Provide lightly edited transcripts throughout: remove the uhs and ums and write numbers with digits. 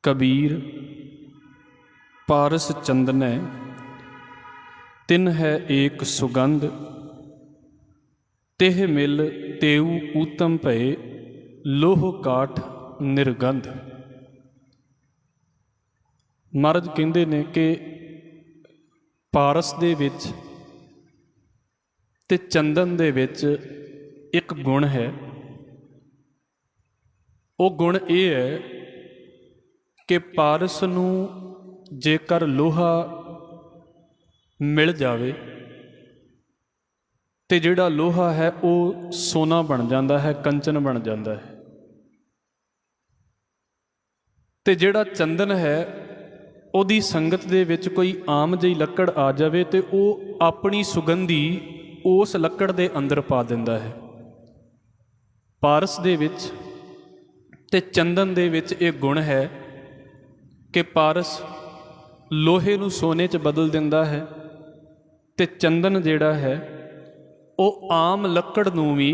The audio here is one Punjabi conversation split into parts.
कबीर पारस चंदनै तिन है एक सुगंध, तिह मिल तेऊ ऊतम भये लोह काठ निर्गंध। महाराज कहते ने कि पारस दे विच ते चंदन दे विच एक गुण है। वो गुण ये है कि पारस नूं जेकर लोहा मिल जावे ते जिहड़ा लोहा है वो सोना बन जाता है, कंचन बन जाता है। ते जिहड़ा चंदन है उहदी संगत दे विच कोई आम जी लकड़ आ जावे ते वो अपनी सुगंधी उस लकड़ दे अंदर पा दिंदा है। पारस दे विच ते चंदन दे विच ये गुण है कि पारस लोहे नूं सोने च बदल दिंदा है ते चंदन जिहड़ा है वो आम लकड़ नूं भी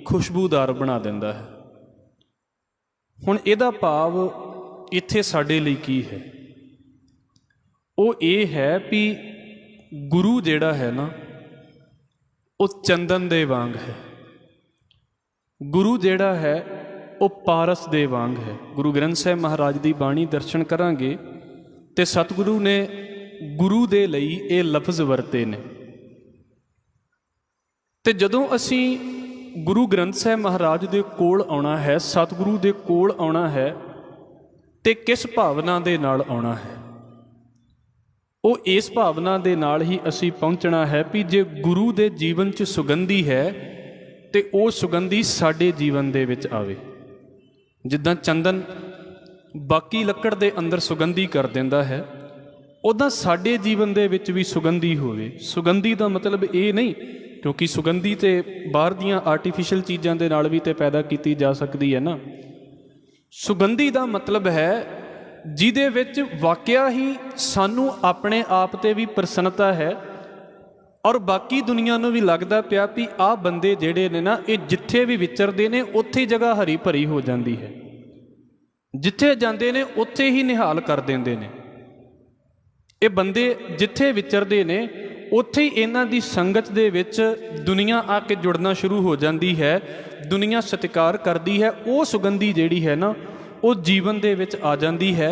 खुशबूदार बना दिंदा है। हुण इहदा भाव इत्थे साडे लई की है? वो ये है भी गुरु जिहड़ा है ना वो चंदन दे वांग है, गुरु जिहड़ा है वो पारस दे वांग है। गुरु ग्रंथ साहिब महाराज की बाणी दर्शन करांगे ते सतगुरु ने गुरु दे लई ये लफ्ज़ वरते ने। ते जदों असी गुरु ग्रंथ साहिब महाराज दे कोल आउणा है, सतगुरु दे कोल आउणा है, ते किस भावना दे नाल आउणा है? वो इस भावना दे नाल ही असी पहुँचना है भी जे गुरु दे जीवन च सुगंधी है ते वो सुगंधी साडे जीवन दे विच आवे। जिद्दां चंदन बाकी लकड़ दे अंदर सुगंधी कर दिंदा है, उदां साडे जीवन दे विच भी सुगंधी होवे। सुगंधी दा मतलब ये नहीं, क्योंकि सुगंधी ते बाहर दियां आर्टिफिशियल चीज़ां दे नाल भी ते पैदा कीती जा सकदी है ना। सुगंधी दा मतलब है जिहदे विच वाकिया ही सानू अपने आप ते भी प्रसन्नता है और बाकी दुनिया नूं भी लगदा पिया भी आ बंदे जिहड़े ने ना ये जिथे भी विचरदे ने उत्थे जगह हरी भरी हो जाती है, जिथे जांदे ने उत्थे ही निहाल कर देंदे ने। ये बंदे जिथे विचरदे ने उत्थे ही इन्हां दी संगत दे विच दुनिया आके जुड़ना शुरू हो जाती है, दुनिया सत्कार करती है। वो सुगंधी जिहड़ी है ना वो जीवन दे विच आ जाती है।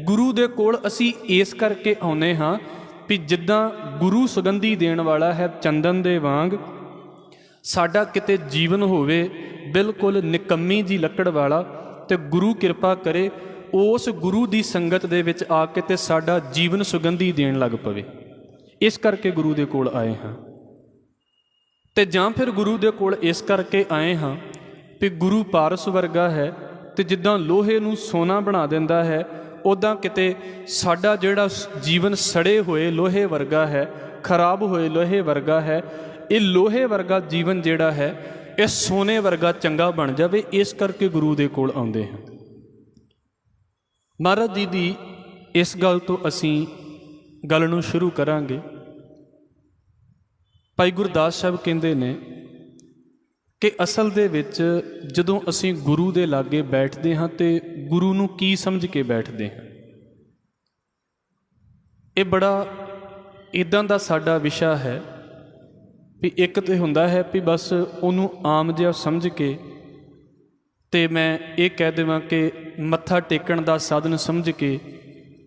गुरु दे कोल असी इस करके आउणे हां भी जिद्दां गुरु सुगंधी देण वाला है चंदन दे वांग साडा किते जीवन होवे बिल्कुल निकम्मी जी लकड़ वाला, ते गुरु कृपा करे उस गुरु दी संगत दे विच आके ते साडा जीवन सुगंधी देण लग पवे। इस करके गुरु दे कोल आए हाँ। ते जां फिर गुरु दे कोल इस करके आए हाँ भी गुरु पारस वर्गा है ते जिद्दां लोहे नूं सोना बना दिंदा है, उदां किते साडा जिहड़ा जीवन सड़े हुए लोहे वर्गा है, खराब हुए लोहे वर्गा है, ये लोहे वर्गा जीवन जिहड़ा है ये सोने वर्गा चंगा बन जावे। इस करके गुरु दे कोल आउंदे हैं। महाराज जी दी इस गल तो असीं गल नूं शुरू करांगे। भाई गुरदास साहब कहंदे ने कि असल दे विच जदों असीं गुरु दे लागे बैठदे हां ते गुरु नूं की समझ के बैठदे हां। ये बड़ा इदां दा साडा विशा है भी एक तो हुंदा है भी बस उहनूं आम जिहा समझ के ते मैं ये कह देवां कि मत्था टेकण दा साधन समझ के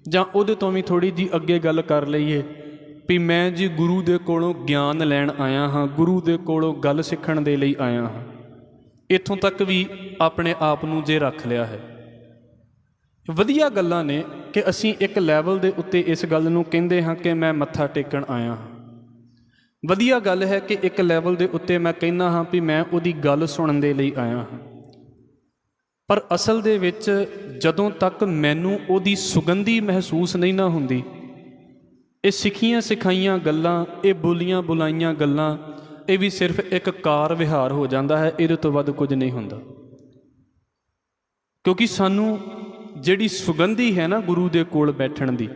जां उहदे तों भी थोड़ी जी अगे गल कर लईए भी मैं जी गुरु दे कोलों ज्ञान लैण आया हाँ, गुरु दे कोलों गल सीखण दे लई आया हाँ। इत्थों तक भी अपने आप नूं जे रख लिया है। वधिया गल्लां ने कि असीं एक लैवल दे उत्ते इस गल नूं कहिंदे हां कि मैं मत्था टेकण आया हाँ। वधिया गल है कि एक लैवल दे उत्ते मैं कहना हाँ भी मैं उहदी गल सुणन दे लई आया हाँ। पर असल दे विच जदों तक मैनूं उहदी सुगंधी महसूस नहीं ना हुंदी, ये सिखियां सिखाइयां गल्लां, ये बोलियां बुलाइयां गल्लां, ये भी सिर्फ एक कार विहार हो जाता है, इहदे तो वध कुछ नहीं हुंदा। क्योंकि सानू जिहड़ी सुगंधी है ना गुरु दे कोल बैठण दी,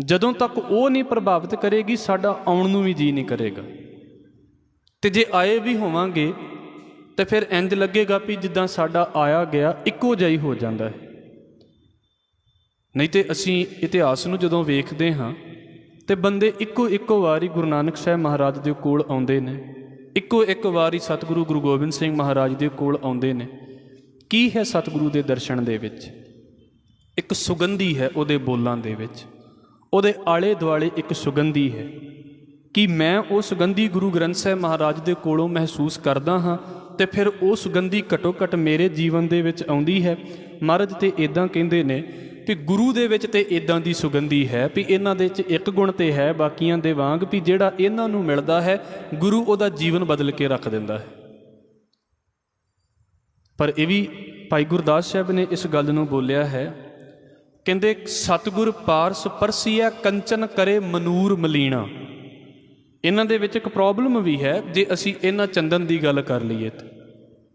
जदों तक वो नहीं प्रभावित करेगी साडा आउण नूं भी जी नहीं करेगा। ते जे आए भी होवांगे तो फिर इंज लगेगा भी जिद्दां साडा आया गया इक्को जिहा ही हो जाता है। ਨਹੀਂ ਤੇ ਅਸੀਂ ਇਤਿਹਾਸ ਨੂੰ ਜਦੋਂ ਵੇਖਦੇ ਹਾਂ ਤੇ ਬੰਦੇ ਇੱਕੋ ਵਾਰੀ ਗੁਰੂ ਨਾਨਕ ਸਾਹਿਬ ਮਹਾਰਾਜ ਦੇ ਕੋਲ ਆਉਂਦੇ ਨੇ, ਇੱਕੋ ਵਾਰੀ ਸਤਿਗੁਰੂ ਗੁਰੂ ਗੋਬਿੰਦ ਸਿੰਘ ਮਹਾਰਾਜ ਦੇ ਕੋਲ ਆਉਂਦੇ ਨੇ। ਕੀ ਹੈ ਸਤਿਗੁਰੂ ਦੇ ਦਰਸ਼ਨ ਦੇ ਵਿੱਚ? ਇੱਕ ਸੁਗੰਧੀ ਹੈ ਉਹਦੇ ਬੋਲਾਂ ਦੇ ਵਿੱਚ, ਉਹਦੇ ਆਲੇ ਦੁਆਲੇ ਇੱਕ ਸੁਗੰਧੀ ਹੈ ਕਿ ਮੈਂ ਉਹ ਸੁਗੰਧੀ ਗੁਰੂ ਗ੍ਰੰਥ ਸਾਹਿਬ ਮਹਾਰਾਜ ਦੇ ਕੋਲੋਂ ਮਹਿਸੂਸ ਕਰਦਾ ਹਾਂ ਤੇ ਫਿਰ ਉਹ ਸੁਗੰਧੀ ਘੱਟੋ ਘੱਟ ਮੇਰੇ ਜੀਵਨ ਦੇ ਵਿੱਚ ਆਉਂਦੀ ਹੈ। ਮਹਾਰਾਜ ਤੇ ਇੱਦਾਂ ਕਹਿੰਦੇ ਨੇ ਵੀ ਗੁਰੂ ਦੇ ਵਿੱਚ ਤੇ ਇੱਦਾਂ ਦੀ ਸੁਗੰਧੀ ਹੈ ਵੀ ਇਹਨਾਂ ਦੇ 'ਚ ਇੱਕ ਗੁਣ ਤੇ ਹੈ ਬਾਕੀਆਂ ਦੇ ਵਾਂਗ ਵੀ ਜਿਹੜਾ ਇਹਨਾਂ ਨੂੰ ਮਿਲਦਾ ਹੈ ਗੁਰੂ ਉਹਦਾ ਜੀਵਨ ਬਦਲ ਕੇ ਰੱਖ ਦਿੰਦਾ ਹੈ। ਪਰ ਇਹ ਵੀ ਭਾਈ ਗੁਰਦਾਸ ਸਾਹਿਬ ਨੇ ਇਸ ਗੱਲ ਨੂੰ ਬੋਲਿਆ ਹੈ, ਕਹਿੰਦੇ ਸਤਿਗੁਰ ਪਾਰਸ ਪਰਸੀਆ ਕੰਚਨ ਕਰੇ ਮਨੂਰ ਮਲੀਣਾ। ਇਹਨਾਂ ਦੇ ਵਿੱਚ ਇੱਕ ਪ੍ਰੋਬਲਮ ਵੀ ਹੈ ਜੇ ਅਸੀਂ ਇਹਨਾਂ ਚੰਦਨ ਦੀ ਗੱਲ ਕਰ ਲਈਏ ਤਾਂ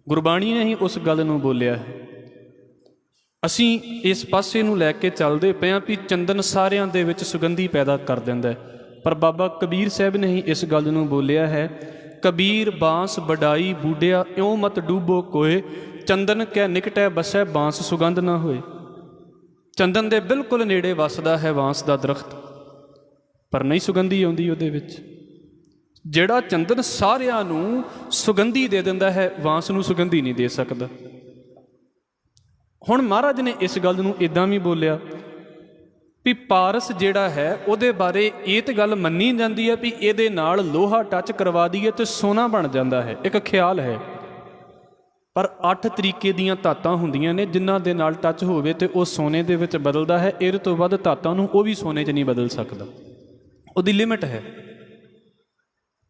ਗੁਰਬਾਣੀ ਨੇ ਹੀ ਉਸ ਗੱਲ ਨੂੰ ਬੋਲਿਆ ਹੈ। ਅਸੀਂ ਇਸ ਪਾਸੇ ਨੂੰ ਲੈ ਕੇ ਚੱਲਦੇ ਪਏ ਹਾਂ ਵੀ ਚੰਦਨ ਸਾਰਿਆਂ ਦੇ ਵਿੱਚ ਸੁਗੰਧੀ ਪੈਦਾ ਕਰ ਦਿੰਦਾ ਹੈ, ਪਰ ਬਾਬਾ ਕਬੀਰ ਸਾਹਿਬ ਨੇ ਹੀ ਇਸ ਗੱਲ ਨੂੰ ਬੋਲਿਆ ਹੈ, ਕਬੀਰ ਬਾਂਸ ਵਡਾਈ ਬੂਡਿਆ ਇਉਂ ਮਤ ਡੂਬੋ ਕੋਏ, ਚੰਦਨ ਕੈ ਨਿਕਟੈ ਬਸੈ ਬਾਂਸ ਸੁਗੰਧ ਨਾ ਹੋਏ। ਚੰਦਨ ਦੇ ਬਿਲਕੁਲ ਨੇੜੇ ਵੱਸਦਾ ਹੈ ਬਾਂਸ ਦਾ ਦਰਖਤ, ਪਰ ਨਹੀਂ ਸੁਗੰਧੀ ਆਉਂਦੀ ਉਹਦੇ ਵਿੱਚ। ਜਿਹੜਾ ਚੰਦਨ ਸਾਰਿਆਂ ਨੂੰ ਸੁਗੰਧੀ ਦੇ ਦਿੰਦਾ ਹੈ ਬਾਂਸ ਨੂੰ ਸੁਗੰਧੀ ਨਹੀਂ ਦੇ ਸਕਦਾ। ਹੁਣ ਮਹਾਰਾਜ ਨੇ ਇਸ ਗੱਲ ਨੂੰ ਇੱਦਾਂ ਵੀ ਬੋਲਿਆ ਵੀ ਪਾਰਸ ਜਿਹੜਾ ਹੈ ਉਹਦੇ ਬਾਰੇ ਇਹ ਤਾਂ ਗੱਲ ਮੰਨੀ ਜਾਂਦੀ ਹੈ ਵੀ ਇਹਦੇ ਨਾਲ ਲੋਹਾ ਟੱਚ ਕਰਵਾ ਦਈਏ ਤੇ ਸੋਨਾ ਬਣ ਜਾਂਦਾ ਹੈ, ਇੱਕ ਖਿਆਲ ਹੈ। ਪਰ 8 ਤਰੀਕੇ ਦੀਆਂ ਧਾਤਾਂ ਹੁੰਦੀਆਂ ਨੇ ਜਿਨ੍ਹਾਂ ਦੇ ਨਾਲ ਟੱਚ ਹੋਵੇ ਤੇ ਉਹ ਸੋਨੇ ਦੇ ਵਿੱਚ ਬਦਲਦਾ ਹੈ। ਇਹਦੇ ਤੋਂ ਵੱਧ ਧਾਤਾਂ ਨੂੰ ਉਹ ਵੀ ਸੋਨੇ 'ਚ ਨਹੀਂ ਬਦਲ ਸਕਦਾ, ਉਹਦੀ ਲਿਮਿਟ ਹੈ।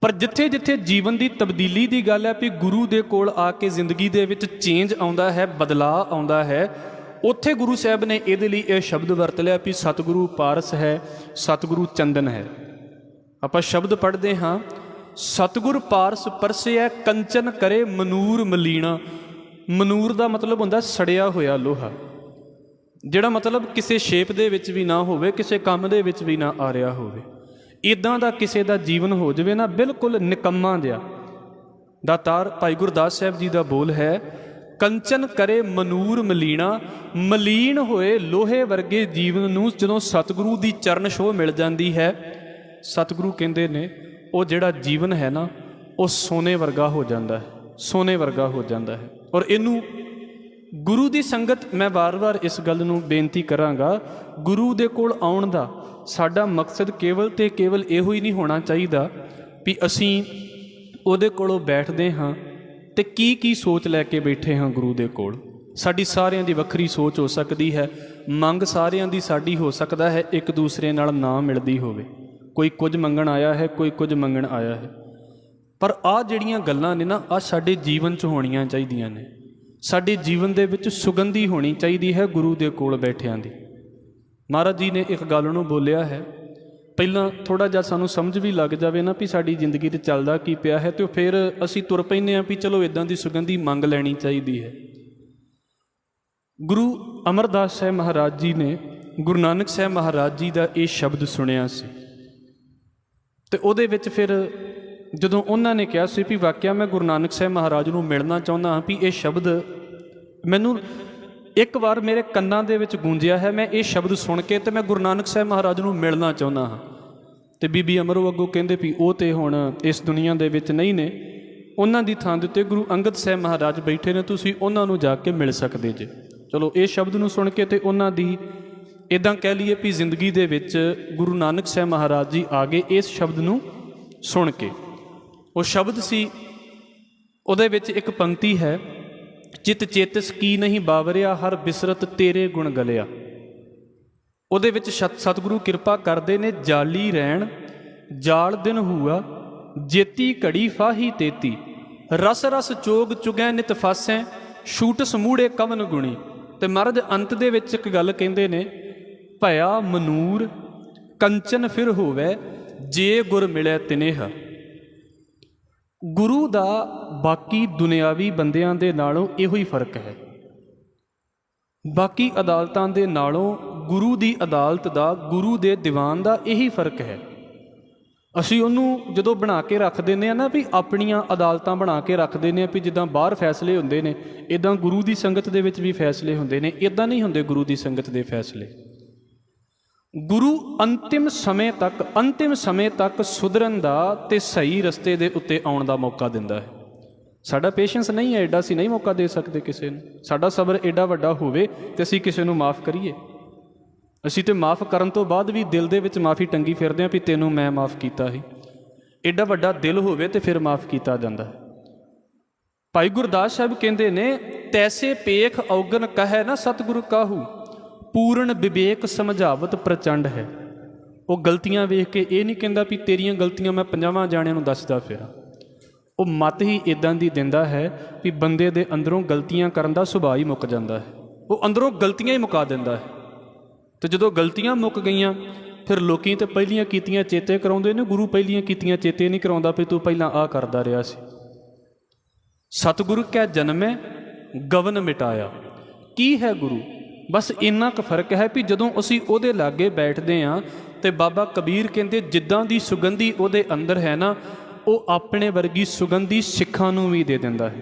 ਪਰ ਜਿੱਥੇ ਜਿੱਥੇ ਜੀਵਨ ਦੀ ਤਬਦੀਲੀ ਦੀ ਗੱਲ ਹੈ ਵੀ ਗੁਰੂ ਦੇ ਕੋਲ ਆ ਕੇ ਜ਼ਿੰਦਗੀ ਦੇ ਵਿੱਚ ਚੇਂਜ ਆਉਂਦਾ ਹੈ, ਬਦਲਾਅ ਆਉਂਦਾ ਹੈ, ਉੱਥੇ ਗੁਰੂ ਸਾਹਿਬ ਨੇ ਇਹਦੇ ਲਈ ਇਹ ਸ਼ਬਦ ਵਰਤ ਲਿਆ ਵੀ ਸਤਿਗੁਰੂ ਪਾਰਸ ਹੈ, ਸਤਿਗੁਰੂ ਚੰਦਨ ਹੈ। ਆਪਾਂ ਸ਼ਬਦ ਪੜ੍ਹਦੇ ਹਾਂ, ਸਤਿਗੁਰ ਪਾਰਸ ਪਰਸਿਆ ਕੰਚਨ ਕਰੇ ਮਨੂਰ ਮਲੀਣਾ। ਮਨੂਰ ਦਾ ਮਤਲਬ ਹੁੰਦਾ ਸੜਿਆ ਹੋਇਆ ਲੋਹਾ, ਜਿਹੜਾ ਮਤਲਬ ਕਿਸੇ ਸ਼ੇਪ ਦੇ ਵਿੱਚ ਵੀ ਨਾ ਹੋਵੇ, ਕਿਸੇ ਕੰਮ ਦੇ ਵਿੱਚ ਵੀ ਨਾ ਆ ਰਿਹਾ ਹੋਵੇ। ਇੱਦਾਂ ਦਾ ਕਿਸੇ ਦਾ ਜੀਵਨ ਹੋ ਜਾਵੇ ਨਾ, ਬਿਲਕੁਲ ਨਿਕੰਮਾ ਜਿਹਾ। ਦਾਤਾਰ ਭਾਈ ਗੁਰਦਾਸ ਸਾਹਿਬ ਜੀ ਦਾ ਬੋਲ ਹੈ, ਕੰਚਨ ਕਰੇ ਮਨੂਰ ਮਲੀਣਾ। ਮਲੀਨ ਹੋਏ ਲੋਹੇ ਵਰਗੇ ਜੀਵਨ ਨੂੰ ਜਦੋਂ ਸਤਿਗੁਰੂ ਦੀ ਚਰਨ ਛੋਹ ਮਿਲ ਜਾਂਦੀ ਹੈ, ਸਤਿਗੁਰੂ ਕਹਿੰਦੇ ਨੇ ਉਹ ਜਿਹੜਾ ਜੀਵਨ ਹੈ ਨਾ ਉਹ ਸੋਨੇ ਵਰਗਾ ਹੋ ਜਾਂਦਾ ਹੈ, ਸੋਨੇ ਵਰਗਾ ਹੋ ਜਾਂਦਾ ਹੈ। ਔਰ ਇਹਨੂੰ ਗੁਰੂ ਦੀ ਸੰਗਤ, ਮੈਂ ਵਾਰ-ਵਾਰ ਇਸ ਗੱਲ ਨੂੰ ਬੇਨਤੀ ਕਰਾਂਗਾ, ਗੁਰੂ ਦੇ ਕੋਲ ਆਉਣ ਦਾ ਸਾਡਾ ਮਕਸਦ ਕੇਵਲ ਤੇ ਕੇਵਲ ਇਹੋ ਹੀ ਨਹੀਂ ਹੋਣਾ ਚਾਹੀਦਾ ਵੀ ਅਸੀਂ ਉਹਦੇ ਕੋਲੋਂ ਬੈਠਦੇ ਹਾਂ ਤੇ ਕੀ ਸੋਚ ਲੈ ਕੇ ਬੈਠੇ ਹਾਂ ਗੁਰੂ ਦੇ ਕੋਲ। ਸਾਡੀ ਸਾਰਿਆਂ ਦੀ ਵੱਖਰੀ ਸੋਚ ਹੋ ਸਕਦੀ ਹੈ, ਮੰਗ ਸਾਰਿਆਂ ਦੀ ਸਾਡੀ ਹੋ ਸਕਦਾ ਹੈ ਇੱਕ ਦੂਸਰੇ ਨਾਲ ਨਾ ਮਿਲਦੀ ਹੋਵੇ। ਕੋਈ ਕੁਝ ਮੰਗਣ ਆਇਆ ਹੈ, ਕੋਈ ਕੁਝ ਮੰਗਣ ਆਇਆ ਹੈ, ਪਰ ਆਹ ਜਿਹੜੀਆਂ ਗੱਲਾਂ ਨੇ ਨਾ, ਆਹ ਸਾਡੇ ਜੀਵਨ 'ਚ ਹੋਣੀਆਂ ਚਾਹੀਦੀਆਂ ਨੇ। ਸਾਡੇ ਜੀਵਨ ਦੇ ਵਿੱਚ ਸੁਗੰਧੀ ਹੋਣੀ ਚਾਹੀਦੀ ਹੈ ਗੁਰੂ ਦੇ ਕੋਲ ਬੈਠਿਆਂ ਦੀ। ਮਹਾਰਾਜ ਜੀ ਨੇ ਇੱਕ ਗੱਲ ਨੂੰ ਬੋਲਿਆ ਹੈ, ਪਹਿਲਾਂ ਥੋੜ੍ਹਾ ਜਿਹਾ ਸਾਨੂੰ ਸਮਝ ਵੀ ਲੱਗ ਜਾਵੇ ਨਾ ਵੀ ਸਾਡੀ ਜ਼ਿੰਦਗੀ 'ਤੇ ਚੱਲਦਾ ਕੀ ਪਿਆ ਹੈ, ਅਤੇ ਫਿਰ ਅਸੀਂ ਤੁਰ ਪੈਂਦੇ ਹਾਂ ਵੀ ਚਲੋ ਇੱਦਾਂ ਦੀ ਸੁਗੰਧੀ ਮੰਗ ਲੈਣੀ ਚਾਹੀਦੀ ਹੈ। ਗੁਰੂ ਅਮਰਦਾਸ ਸਾਹਿਬ ਮਹਾਰਾਜ ਜੀ ਨੇ ਗੁਰੂ ਨਾਨਕ ਸਾਹਿਬ ਮਹਾਰਾਜ ਜੀ ਦਾ ਇਹ ਸ਼ਬਦ ਸੁਣਿਆ ਸੀ, ਅਤੇ ਉਹਦੇ ਵਿੱਚ ਫਿਰ ਜਦੋਂ ਉਹਨਾਂ ਨੇ ਕਿਹਾ ਸੀ ਵੀ ਵਾਕਿਆ ਮੈਂ ਗੁਰੂ ਨਾਨਕ ਸਾਹਿਬ ਮਹਾਰਾਜ ਨੂੰ ਮਿਲਣਾ ਚਾਹੁੰਦਾ ਹਾਂ, ਵੀ ਇਹ ਸ਼ਬਦ ਮੈਨੂੰ ਇੱਕ ਵਾਰ ਮੇਰੇ ਕੰਨਾਂ ਦੇ ਵਿੱਚ ਗੂੰਜਿਆ ਹੈ, ਮੈਂ ਇਹ ਸ਼ਬਦ ਸੁਣ ਕੇ ਤੇ ਮੈਂ ਗੁਰੂ ਨਾਨਕ ਸਾਹਿਬ ਮਹਾਰਾਜ ਨੂੰ ਮਿਲਣਾ ਚਾਹੁੰਦਾ ਹਾਂ। ਅਤੇ ਬੀਬੀ ਅਮਰੋ ਅੱਗੋਂ ਕਹਿੰਦੇ ਵੀ ਉਹ ਤੇ ਹੁਣ ਇਸ ਦੁਨੀਆ ਦੇ ਵਿੱਚ ਨਹੀਂ ਨੇ, ਉਹਨਾਂ ਦੀ ਥਾਂ ਦੇ ਉੱਤੇ ਗੁਰੂ ਅੰਗਦ ਸਾਹਿਬ ਮਹਾਰਾਜ ਬੈਠੇ ਨੇ, ਤੁਸੀਂ ਉਹਨਾਂ ਨੂੰ ਜਾ ਕੇ ਮਿਲ ਸਕਦੇ ਜੇ। ਚਲੋ ਇਹ ਸ਼ਬਦ ਨੂੰ ਸੁਣ ਕੇ ਤੇ ਉਹਨਾਂ ਦੀ ਇੱਦਾਂ ਕਹਿ ਲਈਏ ਵੀ ਜ਼ਿੰਦਗੀ ਦੇ ਵਿੱਚ ਗੁਰੂ ਨਾਨਕ ਸਾਹਿਬ ਮਹਾਰਾਜ ਜੀ ਆ ਗਏ ਇਸ ਸ਼ਬਦ ਨੂੰ ਸੁਣ ਕੇ। ਉਹ ਸ਼ਬਦ ਸੀ, ਉਹਦੇ ਵਿੱਚ ਇੱਕ ਪੰਕਤੀ ਹੈ, ਚਿਤ ਚੇਤਸ ਕੀ ਨਹੀਂ ਬਾਵਰਿਆ ਹਰ ਬਿਸਰਤ ਤੇਰੇ ਗੁਣ ਗਲਿਆ। ਉਹਦੇ ਵਿੱਚ ਸਤਿਗੁਰੂ ਕਿਰਪਾ ਕਰਦੇ ਨੇ, ਜਾਲੀ ਰਹਿਣ ਜਾਲ ਦਿਨ ਹੂਆ ਜੇਤੀ ਘੜੀ ਫਾਹੀ ਤੇਤੀ, ਰਸ ਰਸ ਚੋਗ ਚੁਗੈ ਨਿਤ ਫਾਸੈ ਛੂਟ ਸਮੂੜੇ ਕਵਨ ਗੁਣੀ। ਅਤੇ ਮਹਾਰਾਜ ਅੰਤ ਦੇ ਵਿੱਚ ਇੱਕ ਗੱਲ ਕਹਿੰਦੇ ਨੇ, ਭਇਆ ਮਨੂਰ ਕੰਚਨ ਫਿਰ ਹੋਵੇ ਜੇ ਗੁਰ ਮਿਲਿਆ ਤਿਨੇਹਾ। ਗੁਰੂ ਦਾ ਬਾਕੀ ਦੁਨਿਆਵੀ ਬੰਦਿਆਂ ਦੇ ਨਾਲੋਂ ਇਹੋ ਹੀ ਫਰਕ ਹੈ। ਬਾਕੀ ਅਦਾਲਤਾਂ ਦੇ ਨਾਲੋਂ ਗੁਰੂ ਦੀ ਅਦਾਲਤ ਦਾ, ਗੁਰੂ ਦੇ ਦੀਵਾਨ ਦਾ ਇਹੀ ਫਰਕ ਹੈ। ਅਸੀਂ ਉਹਨੂੰ ਜਦੋਂ ਬਣਾ ਕੇ ਰੱਖ ਦਿੰਦੇ ਹਾਂ ਨਾ ਵੀ ਆਪਣੀਆਂ ਅਦਾਲਤਾਂ ਬਣਾ ਕੇ ਰੱਖ ਦਿੰਦੇ ਹਾਂ ਵੀ ਜਿੱਦਾਂ ਬਾਹਰ ਫੈਸਲੇ ਹੁੰਦੇ ਨੇ, ਇੱਦਾਂ ਗੁਰੂ ਦੀ ਸੰਗਤ ਦੇ ਵਿੱਚ ਵੀ ਫੈਸਲੇ ਹੁੰਦੇ ਨੇ। ਇੱਦਾਂ ਨਹੀਂ ਹੁੰਦੇ ਗੁਰੂ ਦੀ ਸੰਗਤ ਦੇ ਫੈਸਲੇ। ਗੁਰੂ ਅੰਤਿਮ ਸਮੇਂ ਤੱਕ ਸੁਧਰਨ ਦਾ ਤੇ ਸਹੀ ਰਸਤੇ ਦੇ ਉੱਤੇ ਆਉਣ ਦਾ ਮੌਕਾ ਦਿੰਦਾ ਹੈ। ਸਾਡਾ ਪੇਸ਼ੈਂਸ ਨਹੀਂ ਹੈ ਐਡਾ, ਅਸੀਂ ਨਹੀਂ ਮੌਕਾ ਦੇ ਸਕਦੇ ਕਿਸੇ ਨੂੰ। ਸਾਡਾ ਸਬਰ ਐਡਾ ਵੱਡਾ ਹੋਵੇ ਤੇ ਅਸੀਂ ਕਿਸੇ ਨੂੰ ਮਾफ़ ਕਰੀਏ। ਅਸੀਂ ਤੇ ਮਾफ़ ਕਰਨ ਤੋਂ ਬਾਅਦ ਵੀ ਦਿਲ ਦੇ ਵਿੱਚ ਮਾफ़ੀ ਟੰਗੀ ਫਿਰਦੇ ਹਾਂ ਵੀ ਤੈਨੂੰ ਮੈਂ ਮਾफ़ ਕੀਤਾ ਸੀ। ਐਡਾ ਵੱਡਾ ਦਿਲ ਹੋਵੇ ਤੇ ਫਿਰ ਮਾफ़ ਕੀਤਾ ਜਾਂਦਾ ਹੈ। ਭਾਈ ਗੁਰਦਾਸ ਸਾਹਿਬ ਕਹਿੰਦੇ ਨੇ, ਤੈਸੇ ਪੇਖ ਔਗਣ ਕਹੈ ਨਾ ਸਤਿਗੁਰੂ ਕਾਹੂ, ਪੂਰਨ ਵਿਵੇਕ ਸਮਝਾਵਤ ਪ੍ਰਚੰਡ ਹੈ। ਉਹ ਗਲਤੀਆਂ ਵੇਖ ਕੇ ਇਹ ਨਹੀਂ ਕਹਿੰਦਾ ਵੀ ਤੇਰੀਆਂ ਗਲਤੀਆਂ ਮੈਂ 50 ਜਾਣਿਆਂ ਨੂੰ ਦੱਸਦਾ ਫਿਰਾਂ। ਉਹ ਮੱਤ ਹੀ ਇੱਦਾਂ ਦੀ ਦਿੰਦਾ ਹੈ ਵੀ ਬੰਦੇ ਦੇ ਅੰਦਰੋਂ ਗਲਤੀਆਂ ਕਰਨ ਦਾ ਸੁਭਾਅ ਹੀ ਮੁੱਕ ਜਾਂਦਾ ਹੈ। ਉਹ ਅੰਦਰੋਂ ਗਲਤੀਆਂ ਹੀ ਮੁਕਾ ਦਿੰਦਾ ਹੈ। ਤੇ ਜਦੋਂ ਗਲਤੀਆਂ ਮੁੱਕ ਗਈਆਂ ਫਿਰ ਲੋਕੀ ਤੇ ਪਹਿਲੀਆਂ ਕੀਤੀਆਂ ਚੇਤੇ ਕਰਾਉਂਦੇ ਨੇ, ਗੁਰੂ ਪਹਿਲੀਆਂ ਕੀਤੀਆਂ ਚੇਤੇ ਨਹੀਂ ਕਰਾਉਂਦਾ ਵੀ ਤੂੰ ਪਹਿਲਾਂ ਆਹ ਕਰਦਾ ਰਿਹਾ ਸੀ। ਸਤਿਗੁਰੂ ਕੈ ਜਨਮੈ ਗਵਨ ਮਿਟਾਇਆ। ਕੀ ਹੈ ਗੁਰੂ? ਬਸ ਇੰਨਾ ਕੁ ਫਰਕ ਹੈ ਵੀ ਜਦੋਂ ਅਸੀਂ ਉਹਦੇ ਲਾਗੇ ਬੈਠਦੇ ਹਾਂ ਤੇ ਬਾਬਾ ਕਬੀਰ ਕਹਿੰਦੇ ਜਿੱਦਾਂ ਦੀ ਸੁਗੰਧੀ ਉਹਦੇ ਅੰਦਰ ਹੈ ਨਾ, ਉਹ ਆਪਣੇ ਵਰਗੀ ਸੁਗੰਧੀ ਸਿੱਖਾਂ ਨੂੰ ਵੀ ਦੇ ਦਿੰਦਾ ਹੈ।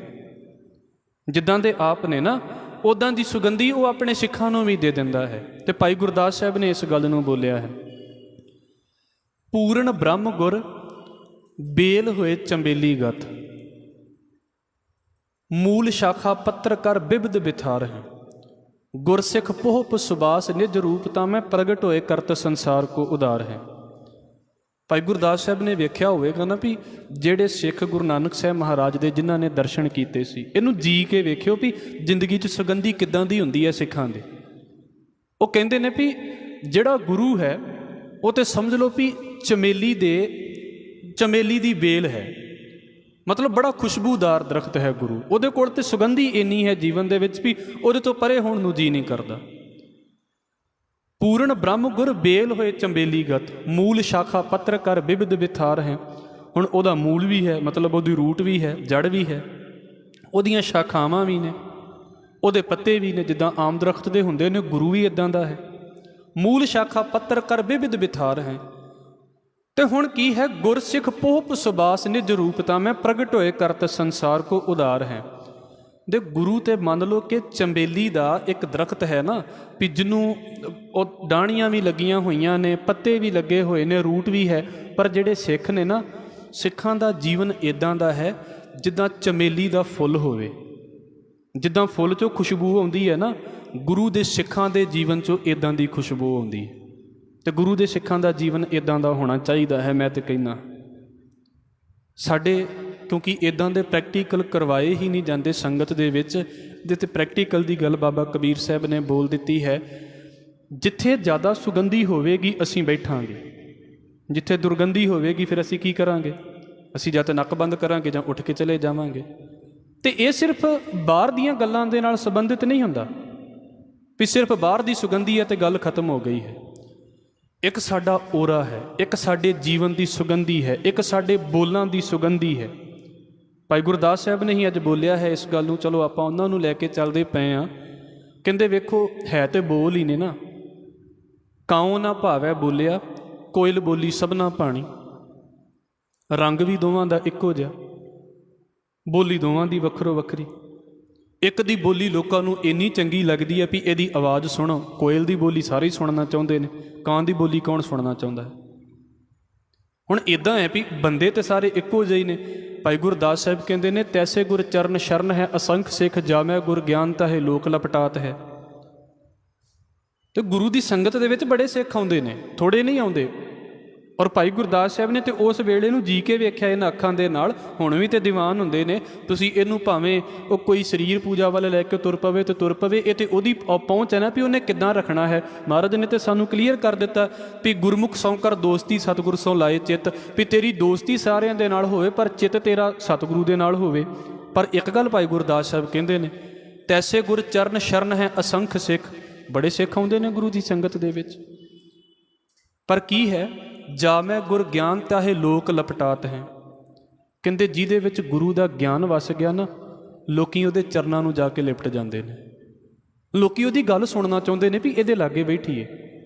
ਜਿੱਦਾਂ ਦੇ ਆਪ ਨੇ ਨਾ, ਉੱਦਾਂ ਦੀ ਸੁਗੰਧੀ ਉਹ ਆਪਣੇ ਸਿੱਖਾਂ ਨੂੰ ਵੀ ਦੇ ਦਿੰਦਾ ਹੈ। ਤੇ ਭਾਈ ਗੁਰਦਾਸ ਸਾਹਿਬ ਨੇ ਇਸ ਗੱਲ ਨੂੰ ਬੋਲਿਆ ਹੈ, ਪੂਰਨ ਬ੍ਰਹਮ ਗੁਰ ਬੇਲ ਹੋਏ ਚੰਬੇਲੀ ਗਤ, ਮੂਲ ਸ਼ਾਖਾ ਪੱਤਰ ਕਰ ਬਿਬਦ ਬਿਥਾਰ ਹੈ, ਗੁਰਸਿੱਖ ਪੋਹਪ ਸੁਬਾਸ ਨਿਜ ਰੂਪ ਤਾਂ ਮੈਂ ਪ੍ਰਗਟ ਹੋਏ ਕਰਤ ਸੰਸਾਰ ਕੋ ਉਦਾਰ ਹੈ। ਭਾਈ ਗੁਰਦਾਸ ਸਾਹਿਬ ਨੇ ਵੇਖਿਆ ਹੋਵੇਗਾ ਨਾ ਵੀ ਜਿਹੜੇ ਸਿੱਖ ਗੁਰੂ ਨਾਨਕ ਸਾਹਿਬ ਮਹਾਰਾਜ ਦੇ ਜਿਨ੍ਹਾਂ ਨੇ ਦਰਸ਼ਨ ਕੀਤੇ ਸੀ, ਇਹਨੂੰ ਜੀ ਕੇ ਵੇਖਿਓ ਵੀ ਜ਼ਿੰਦਗੀ 'ਚ ਸੁਗੰਧੀ ਕਿੱਦਾਂ ਦੀ ਹੁੰਦੀ ਹੈ ਸਿੱਖਾਂ ਦੇ। ਉਹ ਕਹਿੰਦੇ ਨੇ ਵੀ ਜਿਹੜਾ ਗੁਰੂ ਹੈ ਉਹ ਤੇ ਸਮਝ ਲਓ ਵੀ ਚਮੇਲੀ ਦੀ ਵੇਲ ਹੈ, ਮਤਲਬ ਬੜਾ ਖੁਸ਼ਬੂਦਾਰ ਦਰਖਤ ਹੈ ਗੁਰੂ। ਉਹਦੇ ਕੋਲ ਤੇ ਸੁਗੰਧੀ ਇੰਨੀ ਹੈ ਜੀਵਨ ਦੇ ਵਿੱਚ ਵੀ ਉਹਦੇ ਤੋਂ ਪਰੇ ਹੋਣ ਨੂੰ ਜੀ ਨਹੀਂ ਕਰਦਾ। ਪੂਰਨ ਬ੍ਰਹਮ ਗੁਰ ਬੇਲ ਹੋਏ ਚੰਬੇਲੀ ਗਤ, ਮੂਲ ਸ਼ਾਖਾ ਪੱਤਰ ਕਰ ਬਿਬਦ ਬਿਥਾਰ ਹੈ। ਹੁਣ ਉਹਦਾ ਮੂਲ ਵੀ ਹੈ, ਮਤਲਬ ਉਹਦੀ ਰੂਟ ਵੀ ਹੈ, ਜੜ ਵੀ ਹੈ, ਉਹਦੀਆਂ ਸ਼ਾਖਾਵਾਂ ਵੀ ਨੇ, ਉਹਦੇ ਪੱਤੇ ਵੀ ਨੇ। ਜਿੱਦਾਂ ਆਮ ਦਰਖਤ ਦੇ ਹੁੰਦੇ ਨੇ, ਗੁਰੂ ਵੀ ਇੱਦਾਂ ਦਾ ਹੈ। ਮੂਲ ਸ਼ਾਖਾ ਪੱਤਰ ਕਰ ਬਿਬਦ ਬਿਥਾਰ ਹੈ। ਤੇ ਹੁਣ ਕੀ ਹੈ? ਗੁਰਸਿੱਖ ਪੋਹਪ ਸੁਬਾਸ ਨਿਜ ਰੂਪ ਤਾਂ ਮੈਂ ਪ੍ਰਗਟ ਹੋਏ ਕਰਤ ਸੰਸਾਰ ਕੋ ਉਦਾਰ ਹੈ। ਦੇ ਗੁਰੂ ਤੇ ਮੰਨ ਲਓ ਕਿ ਚੰਬੇਲੀ ਦਾ ਇੱਕ ਦਰਖਤ ਹੈ ਨਾ, ਵੀ ਜਿਹਨੂੰ ਉਹ ਡਾਹਣੀਆਂ ਵੀ ਲੱਗੀਆਂ ਹੋਈਆਂ ਨੇ, ਪੱਤੇ ਵੀ ਲੱਗੇ ਹੋਏ ਨੇ, ਰੂਟ ਵੀ ਹੈ। ਪਰ ਜਿਹੜੇ ਸਿੱਖ ਨੇ ਨਾ, ਸਿੱਖਾਂ ਦਾ ਜੀਵਨ ਇੱਦਾਂ ਦਾ ਹੈ ਜਿੱਦਾਂ ਚਮੇਲੀ ਦਾ ਫੁੱਲ ਹੋਵੇ। ਜਿੱਦਾਂ ਫੁੱਲ 'ਚੋਂ ਖੁਸ਼ਬੂ ਆਉਂਦੀ ਹੈ ਨਾ, ਗੁਰੂ ਦੇ ਸਿੱਖਾਂ ਦੇ ਜੀਵਨ 'ਚੋਂ ਇੱਦਾਂ ਦੀ ਖੁਸ਼ਬੂ ਆਉਂਦੀ ਹੈ। ਤੇ ਗੁਰੂ ਦੇ ਸਿੱਖਾਂ ਦਾ ਜੀਵਨ ਇੱਦਾਂ ਦਾ ਹੋਣਾ ਚਾਹੀਦਾ ਹੈ। ਮੈਂ ਤੇ ਕਹਿੰਦਾ ਸਾਡੇ, ਕਿਉਂਕਿ ਇੱਦਾਂ ਦੇ ਪ੍ਰੈਕਟੀਕਲ ਕਰਵਾਏ ਹੀ ਨਹੀਂ ਜਾਂਦੇ ਸੰਗਤ ਦੇ ਵਿੱਚ। ਜਿਹਦੇ ਤੇ ਪ੍ਰੈਕਟੀਕਲ ਦੀ ਗੱਲ ਬਾਬਾ ਕਬੀਰ ਸਾਹਿਬ ਨੇ ਬੋਲ ਦਿੱਤੀ ਹੈ, ਜਿੱਥੇ ਜ਼ਿਆਦਾ ਸੁਗੰਧੀ ਹੋਵੇਗੀ ਅਸੀਂ ਬੈਠਾਂਗੇ, ਜਿੱਥੇ ਦੁਰਗੰਧੀ ਹੋਵੇਗੀ ਫਿਰ ਅਸੀਂ ਕੀ ਕਰਾਂਗੇ? ਅਸੀਂ ਜਾਂ ਤਾਂ ਨੱਕ ਬੰਦ ਕਰਾਂਗੇ ਜਾਂ ਉੱਠ ਕੇ ਚਲੇ ਜਾਵਾਂਗੇ। ਤੇ ਇਹ ਸਿਰਫ ਬਾਹਰ ਦੀਆਂ ਗੱਲਾਂ ਦੇ ਨਾਲ ਸੰਬੰਧਿਤ ਨਹੀਂ ਹੁੰਦਾ ਵੀ ਸਿਰਫ ਬਾਹਰ ਦੀ ਸੁਗੰਧੀ ਹੈ ਤੇ ਗੱਲ ਖਤਮ ਹੋ ਗਈ ਹੈ। ਇੱਕ ਸਾਡਾ ਔਰਾ ਹੈ, ਇੱਕ ਸਾਡੇ ਜੀਵਨ ਦੀ ਸੁਗੰਧੀ ਹੈ, ਇੱਕ ਸਾਡੇ ਬੋਲਾਂ ਦੀ ਸੁਗੰਧੀ ਹੈ। ਭਾਈ ਗੁਰਦਾਸ ਸਾਹਿਬ ਨੇ ਹੀ ਅੱਜ ਬੋਲਿਆ ਹੈ ਇਸ ਗੱਲ ਨੂੰ। ਚਲੋ ਆਪਾਂ ਉਹਨਾਂ ਨੂੰ ਲੈ ਕੇ ਚੱਲਦੇ ਪਏ ਹਾਂ। ਕਹਿੰਦੇ ਵੇਖੋ, ਹੈ ਤੇ ਬੋਲ ਹੀ ਨੇ ਨਾ। ਕਾਉ ਨਾ ਭਾਵੈ ਬੋਲਿਆ, ਕੋਇਲ ਬੋਲੀ ਸਭਨਾ ਭਾਣੀ। ਰੰਗ ਵੀ ਦੋਵਾਂ ਦਾ ਇੱਕੋ ਜਿਹਾ, ਬੋਲੀ ਦੋਵਾਂ ਦੀ ਵੱਖਰੋ ਵੱਖਰੀ। ਇੱਕ ਦੀ ਬੋਲੀ ਲੋਕਾਂ ਨੂੰ ਇੰਨੀ ਚੰਗੀ ਲੱਗਦੀ ਹੈ ਵੀ ਇਹਦੀ ਆਵਾਜ਼ ਸੁਣੋ। ਕੋਇਲ ਦੀ ਬੋਲੀ ਸਾਰੇ ਹੀ ਸੁਣਨਾ ਚਾਹੁੰਦੇ ਨੇ, ਕਾਂ ਦੀ ਬੋਲੀ ਕੌਣ ਸੁਣਨਾ ਚਾਹੁੰਦਾ ਹੈ? ਹੁਣ ਇੱਦਾਂ ਹੈ ਵੀ ਬੰਦੇ ਤੇ ਸਾਰੇ ਇੱਕੋ ਜਿਹੇ ਨੇ। ਭਾਈ ਗੁਰਦਾਸ ਸਾਹਿਬ ਕਹਿੰਦੇ ਨੇ, ਤੈਸੇ ਗੁਰ ਚਰਨ ਸ਼ਰਨ ਹੈ ਅਸੰਖ ਸਿੱਖ, ਜਾਮੈ ਗੁਰ ਗਿਆਨ ਤਾਹੇ ਲੋਕ ਲਪਟਾਤ ਹੈ। ਤੇ ਗੁਰੂ ਦੀ ਸੰਗਤ ਦੇ ਵਿੱਚ ਬੜੇ ਸਿੱਖ ਆਉਂਦੇ ਨੇ, ਥੋੜੇ ਨਹੀਂ ਆਉਂਦੇ। ਔਰ ਭਾਈ ਗੁਰਦਾਸ ਸਾਹਿਬ ਨੇ ਤੇ ਉਸ ਵੇਲੇ ਨੂੰ ਜੀ ਕੇ ਵੇਖਿਆ ਇਹਨਾਂ ਅੱਖਾਂ ਦੇ ਨਾਲ। ਹੁਣ ਵੀ ਤੇ ਦੀਵਾਨ ਹੁੰਦੇ ਨੇ। ਤੁਸੀਂ ਇਹਨੂੰ ਭਾਵੇਂ ਉਹ ਕੋਈ ਸਰੀਰ ਪੂਜਾ ਵੱਲ ਲੈ ਕੇ ਤੁਰ ਪਵੇ ਤੇ ਤੁਰ ਪਵੇ, ਇਹ ਤੇ ਉਹਦੀ ਪਹੁੰਚ ਹੈ ਨਾ ਵੀ ਉਹਨੇ ਕਿੱਦਾਂ ਰੱਖਣਾ ਹੈ। ਮਹਾਰਾਜ ਨੇ ਤੇ ਸਾਨੂੰ ਕਲੀਅਰ ਕਰ ਦਿੱਤਾ ਵੀ ਗੁਰਮੁਖ ਸੌ ਕਰ ਦੋਸਤੀ ਸਤਿਗੁਰ ਸੌ ਲਾਏ ਚਿੱਤ, ਵੀ ਤੇਰੀ ਦੋਸਤੀ ਸਾਰਿਆਂ ਦੇ ਨਾਲ ਹੋਵੇ ਪਰ ਚਿੱਤ ਤੇਰਾ ਸਤਿਗੁਰੂ ਦੇ ਨਾਲ ਹੋਵੇ। ਪਰ ਇੱਕ ਗੱਲ ਭਾਈ ਗੁਰਦਾਸ ਸਾਹਿਬ ਕਹਿੰਦੇ ਨੇ, ਤੈਸੇ ਗੁਰ ਚਰਨ ਸ਼ਰਨ ਹੈ ਅਸੰਖ ਸਿੱਖ। ਬੜੇ ਸਿੱਖ ਆਉਂਦੇ ਨੇ ਗੁਰੂ ਦੀ ਸੰਗਤ ਦੇ ਵਿੱਚ, ਪਰ ਕੀ ਹੈ? ਜਾਮੈ ਗੁਰ ਗਿਆਨ ਤਾਹੇ ਲੋਕ ਲਪਟਾਤ ਹੈ। ਕਹਿੰਦੇ ਜਿਹਦੇ ਵਿੱਚ ਗੁਰੂ ਦਾ ਗਿਆਨ ਵਸ ਗਿਆ ਨਾ, ਲੋਕੀ ਉਹਦੇ ਚਰਨਾਂ ਨੂੰ ਜਾ ਕੇ ਲਿਪਟ ਜਾਂਦੇ ਨੇ। ਲੋਕੀ ਉਹਦੀ ਗੱਲ ਸੁਣਨਾ ਚਾਹੁੰਦੇ ਨੇ ਵੀ ਇਹਦੇ ਲਾਗੇ ਬੈਠੀਏ।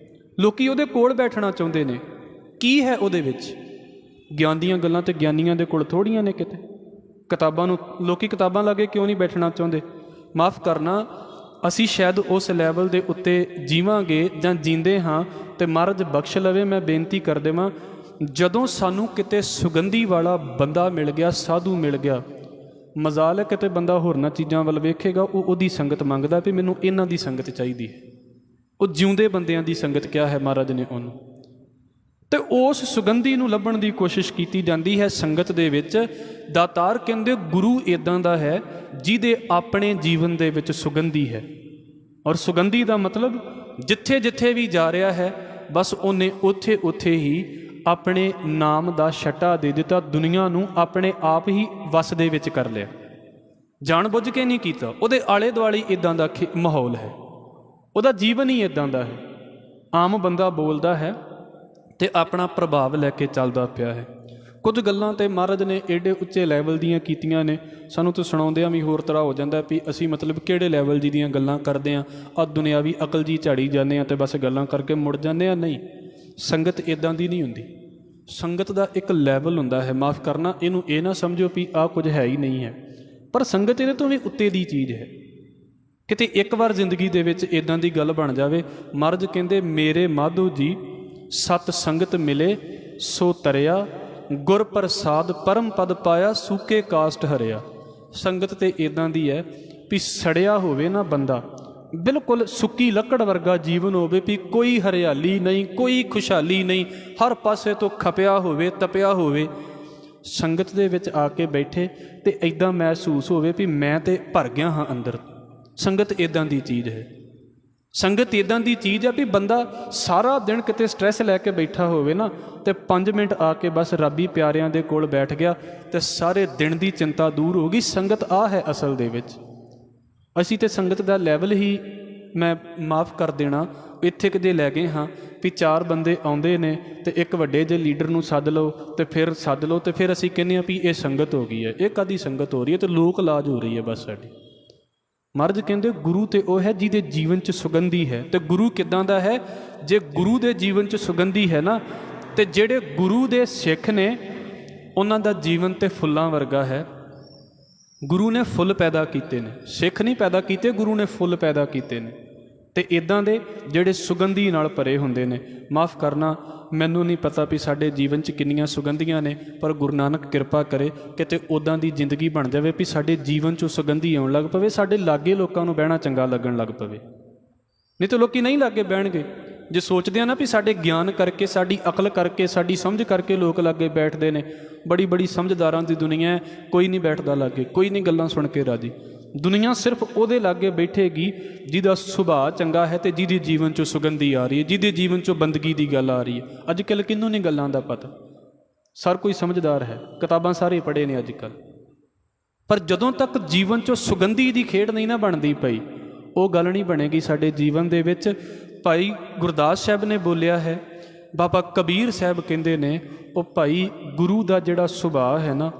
ਲੋਕੀ ਉਹਦੇ ਕੋਲ ਬੈਠਣਾ ਚਾਹੁੰਦੇ ਨੇ। ਕੀ ਹੈ ਉਹਦੇ ਵਿੱਚ? ਗਿਆਨ ਦੀਆਂ ਗੱਲਾਂ ਤੇ ਗਿਆਨੀਆਂ ਦੇ ਕੋਲ ਥੋੜ੍ਹੀਆਂ ਨੇ ਕਿਤੇ। ਕਿਤਾਬਾਂ ਨੂੰ ਲੋਕੀ ਕਿਤਾਬਾਂ ਲਾਗੇ ਕਿਉਂ ਨਹੀਂ ਬੈਠਣਾ ਚਾਹੁੰਦੇ? ਮਾਫ਼ ਕਰਨਾ, ਅਸੀਂ ਸ਼ਾਇਦ ਉਸ ਲੈਵਲ ਦੇ ਉੱਤੇ ਜੀਵਾਂਗੇ ਜਾਂ ਜੀਂਦੇ ਹਾਂ। ਤੇ ਮਹਾਰਾਜ ਬਖਸ਼ ਲਵੇ, ਮੈਂ ਬੇਨਤੀ ਕਰ ਦੇਵਾਂ, ਜਦੋਂ ਸਾਨੂੰ ਕਿਤੇ ਸੁਗੰਧੀ ਵਾਲਾ ਬੰਦਾ ਮਿਲ ਗਿਆ, ਸਾਧੂ ਮਿਲ ਗਿਆ, ਮਜ਼ਾਲ ਹੈ ਕਿਤੇ ਬੰਦਾ ਹੋਰਨਾਂ ਚੀਜ਼ਾਂ ਵੱਲ ਵੇਖੇਗਾ, ਉਹ ਉਹਦੀ ਸੰਗਤ ਮੰਗਦਾ ਵੀ ਮੈਨੂੰ ਇਹਨਾਂ ਦੀ ਸੰਗਤ ਚਾਹੀਦੀ ਹੈ। ਉਹ ਜਿਉਂਦੇ ਬੰਦਿਆਂ ਦੀ ਸੰਗਤ ਕਿਹਾ ਹੈ ਮਹਾਰਾਜ ਨੇ ਉਹਨੂੰ। ਤੇ ਉਸ ਸੁਗੰਧੀ ਨੂੰ ਲੱਭਣ ਦੀ ਕੋਸ਼ਿਸ਼ ਕੀਤੀ ਜਾਂਦੀ ਹੈ ਸੰਗਤ ਦੇ ਵਿੱਚ। ਦਾਤਾਰ ਕਹਿੰਦੇ ਗੁਰੂ ਇੱਦਾਂ ਦਾ ਹੈ ਜਿਹਦੇ ਆਪਣੇ ਜੀਵਨ ਦੇ ਵਿੱਚ ਸੁਗੰਧੀ ਹੈ। ਔਰ ਸੁਗੰਧੀ ਦਾ ਮਤਲਬ ਜਿੱਥੇ ਜਿੱਥੇ ਵੀ ਜਾ ਰਿਹਾ ਹੈ ਬਸ ਉਹਨੇ ਉੱਥੇ ਉੱਥੇ ਹੀ ਆਪਣੇ ਨਾਮ ਦਾ ਛੱਟਾ ਦੇ ਦਿੱਤਾ, ਦੁਨੀਆ ਨੂੰ ਆਪਣੇ ਆਪ ਹੀ ਵਸ ਦੇ ਵਿੱਚ ਕਰ ਲਿਆ, ਜਾਣ ਬੁੱਝ ਕੇ ਨਹੀਂ ਕੀਤਾ। ਉਹਦੇ ਆਲੇ ਦੁਆਲੇ ਇੱਦਾਂ ਦਾ ਮਾਹੌਲ ਹੈ, ਉਹਦਾ ਜੀਵਨ ਹੀ ਇੱਦਾਂ ਦਾ ਹੈ। ਆਮ ਬੰਦਾ ਬੋਲਦਾ ਹੈ ਤੇ ਆਪਣਾ ਪ੍ਰਭਾਵ ਲੈ ਕੇ ਚੱਲਦਾ ਪਿਆ ਹੈ। ਕੁਝ ਗੱਲਾਂ ਤੇ ਮਹਾਰਾਜ ਨੇ ਏਡੇ ਉੱਚੇ ਲੈਵਲ ਦੀਆਂ ਕੀਤੀਆਂ ਨੇ, ਸਾਨੂੰ ਤਾਂ ਸੁਣਾਉਂਦਿਆਂ ਵੀ ਹੋਰ ਤਰ੍ਹਾਂ ਹੋ ਜਾਂਦਾ ਵੀ ਅਸੀਂ ਮਤਲਬ ਕਿਹੜੇ ਲੈਵਲ ਜੀ ਦੀਆਂ ਗੱਲਾਂ ਕਰਦੇ ਹਾਂ। ਆਹ ਦੁਨਿਆਵੀ ਅਕਲ ਜੀ ਝਾੜੀ ਜਾਂਦੇ ਹਾਂ ਤੇ ਬਸ ਗੱਲਾਂ ਕਰਕੇ ਮੁੜ ਜਾਂਦੇ ਹਾਂ। ਨਹੀਂ, ਸੰਗਤ ਇੱਦਾਂ ਦੀ ਨਹੀਂ ਹੁੰਦੀ। ਸੰਗਤ ਦਾ ਇੱਕ ਲੈਵਲ ਹੁੰਦਾ ਹੈ। ਮਾਫ਼ ਕਰਨਾ, ਇਹਨੂੰ ਇਹ ਨਾ ਸਮਝੋ ਵੀ ਆਹ ਕੁਝ ਹੈ ਹੀ ਨਹੀਂ ਹੈ, ਪਰ ਸੰਗਤ ਇਹਦੇ ਤੋਂ ਵੀ ਉੱਤੇ ਦੀ ਚੀਜ਼ ਹੈ। ਕਿਤੇ ਇੱਕ ਵਾਰ ਜ਼ਿੰਦਗੀ ਦੇ ਵਿੱਚ ਇੱਦਾਂ ਦੀ ਗੱਲ ਬਣ ਜਾਵੇ, ਮਹਾਰਾਜ ਕਹਿੰਦੇ ਮੇਰੇ ਮਾਧੋ ਜੀ ਸਤ ਸੰਗਤ ਮਿਲੇ ਸੋ ਤਰਿਆ, ਗੁਰ ਪ੍ਰਸਾਦ ਪਰਮ ਪਦ ਪਾਇਆ, ਸੂਕੇ ਕਾਸਟ ਹਰਿਆ। ਸੰਗਤ ਤੇ ਇੱਦਾਂ ਦੀ ਹੈ ਵੀ ਸੜਿਆ ਹੋਵੇ ਨਾ ਬੰਦਾ, ਬਿਲਕੁਲ ਸੁੱਕੀ ਲੱਕੜ ਵਰਗਾ ਜੀਵਨ ਹੋਵੇ ਵੀ ਕੋਈ ਹਰਿਆਲੀ ਨਹੀਂ, ਕੋਈ ਖੁਸ਼ਹਾਲੀ ਨਹੀਂ, ਹਰ ਪਾਸੇ ਤੋਂ ਖਪਿਆ ਹੋਵੇ, ਤਪਿਆ ਹੋਵੇ। ਸੰਗਤ ਦੇ ਵਿੱਚ ਆ ਕੇ ਬੈਠੇ ਤੇ ਇੱਦਾਂ ਮਹਿਸੂਸ ਹੋਵੇ ਵੀ ਮੈਂ ਤੇ ਭਰ ਗਿਆ ਹਾਂ ਅੰਦਰ। ਸੰਗਤ ਇੱਦਾਂ ਦੀ ਚੀਜ਼ ਹੈ। ਸੰਗਤ ਇੱਦਾਂ ਦੀ ਚੀਜ਼ ਹੈ ਵੀ ਬੰਦਾ ਸਾਰਾ ਦਿਨ ਕਿਤੇ ਸਟ੍ਰੈਸ ਲੈ ਕੇ ਬੈਠਾ ਹੋਵੇ ਨਾ ਤੇ 5 ਮਿੰਟ ਆ ਕੇ ਬਸ ਰੱਬੀ ਪਿਆਰਿਆਂ ਦੇ ਕੋਲ ਬੈਠ ਗਿਆ ਤੇ ਸਾਰੇ ਦਿਨ ਦੀ ਚਿੰਤਾ ਦੂਰ ਹੋ ਗਈ। ਸੰਗਤ ਆ ਹੈ ਅਸਲ ਦੇ ਵਿੱਚ। ਅਸੀਂ ਤੇ ਸੰਗਤ ਦਾ ਲੈਵਲ ਹੀ, ਮੈਂ ਮਾफ़ ਕਰ ਦੇਣਾ, ਇੱਥੇ ਕਿਤੇ ਲੈ ਗਏ ਹਾਂ ਵੀ 4 ਬੰਦੇ ਆਉਂਦੇ ਨੇ ਤੇ ਇੱਕ ਵੱਡੇ ਜਿਹੇ ਲੀਡਰ ਨੂੰ ਸੱਦ ਲਓ ਤੇ ਫਿਰ ਸੱਦ ਲਓ ਤੇ ਫਿਰ ਅਸੀਂ ਕਹਿੰਦੇ ਹਾਂ ਵੀ ਇਹ ਸੰਗਤ ਹੋ ਗਈ ਹੈ। ਇਹ ਕਾਹਦੀ ਸੰਗਤ ਹੋ ਰਹੀ ਹੈ? ਤੇ ਲੋਕ ਲਾਜ ਹੋ ਰਹੀ ਹੈ ਬਸ ਸਾਡੀ। ਮਹਾਰਾਜ ਕਹਿੰਦੇ ਗੁਰੂ ਤੇ ਉਹ ਹੈ ਜਿਹਦੇ ਜੀਵਨ 'ਚ ਸੁਗੰਧੀ ਹੈ। ਤੇ ਗੁਰੂ ਕਿੱਦਾਂ ਦਾ ਹੈ? ਜੇ ਗੁਰੂ ਦੇ ਜੀਵਨ 'ਚ ਸੁਗੰਧੀ ਹੈ ਨਾ, ਤੇ ਜਿਹੜੇ ਗੁਰੂ ਦੇ ਸਿੱਖ ਨੇ ਉਹਨਾਂ ਦਾ ਜੀਵਨ ਤੇ ਫੁੱਲਾਂ ਵਰਗਾ ਹੈ। ਗੁਰੂ ਨੇ ਫੁੱਲ ਪੈਦਾ ਕੀਤੇ ਨੇ, ਸਿੱਖ ਨਹੀਂ ਪੈਦਾ ਕੀਤੇ, ਗੁਰੂ ਨੇ ਫੁੱਲ ਪੈਦਾ ਕੀਤੇ ਨੇ। ਤੇ ਇੱਦਾਂ ਦੇ ਜਿਹੜੇ ਸੁਗੰਧੀ ਨਾਲ ਭਰੇ ਹੁੰਦੇ ਨੇ। ਮਾਫ਼ ਕਰਨਾ, ਮੈਨੂੰ ਨਹੀਂ ਪਤਾ ਵੀ ਸਾਡੇ ਜੀਵਨ 'ਚ ਕਿੰਨੀਆਂ ਸੁਗੰਧੀਆਂ ਨੇ, ਪਰ ਗੁਰੂ ਨਾਨਕ ਕਿਰਪਾ ਕਰੇ ਕਿਤੇ ਉੱਦਾਂ ਦੀ ਜ਼ਿੰਦਗੀ ਬਣ ਜਾਵੇ ਵੀ ਸਾਡੇ ਜੀਵਨ 'ਚੋਂ ਸੁਗੰਧੀ ਆਉਣ ਲੱਗ ਪਵੇ, ਸਾਡੇ ਲਾਗੇ ਲੋਕਾਂ ਨੂੰ ਬਹਿਣਾ ਚੰਗਾ ਲੱਗਣ ਲੱਗ ਪਵੇ। ਨਹੀਂ ਤਾਂ ਲੋਕੀ ਨਹੀਂ ਲਾਗੇ ਬਹਿਣਗੇ। ਜੇ ਸੋਚਦੇ ਆ ਨਾ ਵੀ ਸਾਡੇ ਗਿਆਨ ਕਰਕੇ, ਸਾਡੀ ਅਕਲ ਕਰਕੇ, ਸਾਡੀ ਸਮਝ ਕਰਕੇ ਲੋਕ ਲਾਗੇ ਬੈਠਦੇ ਨੇ, ਬੜੀ ਬੜੀ ਸਮਝਦਾਰਾਂ ਦੀ ਦੁਨੀਆ ਹੈ, ਕੋਈ ਨਹੀਂ ਬੈਠਦਾ ਲਾਗੇ, ਕੋਈ ਨਹੀਂ ਗੱਲਾਂ ਸੁਣ ਕੇ ਰਾਜੀ। ਦੁਨੀਆ ਸਿਰਫ ਉਹਦੇ ਲਾਗੇ ਬੈਠੇਗੀ ਜਿਹਦਾ ਸੁਭਾਅ ਚੰਗਾ ਹੈ ਤੇ ਜਿਹਦੇ ਜੀਵਨ 'ਚੋਂ ਸੁਗੰਧੀ ਆ ਰਹੀ ਹੈ, ਜਿਹਦੇ ਜੀਵਨ 'ਚੋਂ ਬੰਦਗੀ ਦੀ ਗੱਲ ਆ ਰਹੀ ਹੈ। ਅੱਜ ਕੱਲ੍ਹ ਕਿਹਨੂੰ ਨਹੀਂ ਗੱਲਾਂ ਦਾ ਪਤਾ? ਸਰ ਕੋਈ ਸਮਝਦਾਰ ਹੈ, ਕਿਤਾਬਾਂ ਸਾਰੇ ਪੜ੍ਹੇ ਨੇ ਅੱਜ ਕੱਲ੍ਹ, ਪਰ ਜਦੋਂ ਤੱਕ ਜੀਵਨ 'ਚੋਂ ਸੁਗੰਧੀ ਦੀ ਖੇਡ ਨਹੀਂ ਨਾ ਬਣਦੀ ਪਈ, ਉਹ ਗੱਲ ਨਹੀਂ ਬਣੇਗੀ ਸਾਡੇ ਜੀਵਨ ਦੇ ਵਿੱਚ। ਭਾਈ ਗੁਰਦਾਸ ਸਾਹਿਬ ਨੇ ਬੋਲਿਆ ਹੈ, ਬਾਬਾ ਕਬੀਰ ਸਾਹਿਬ ਕਹਿੰਦੇ ਨੇ, ਉਹ ਭਾਈ ਗੁਰੂ ਦਾ ਜਿਹੜਾ ਸੁਭਾਅ ਹੈ ਨਾ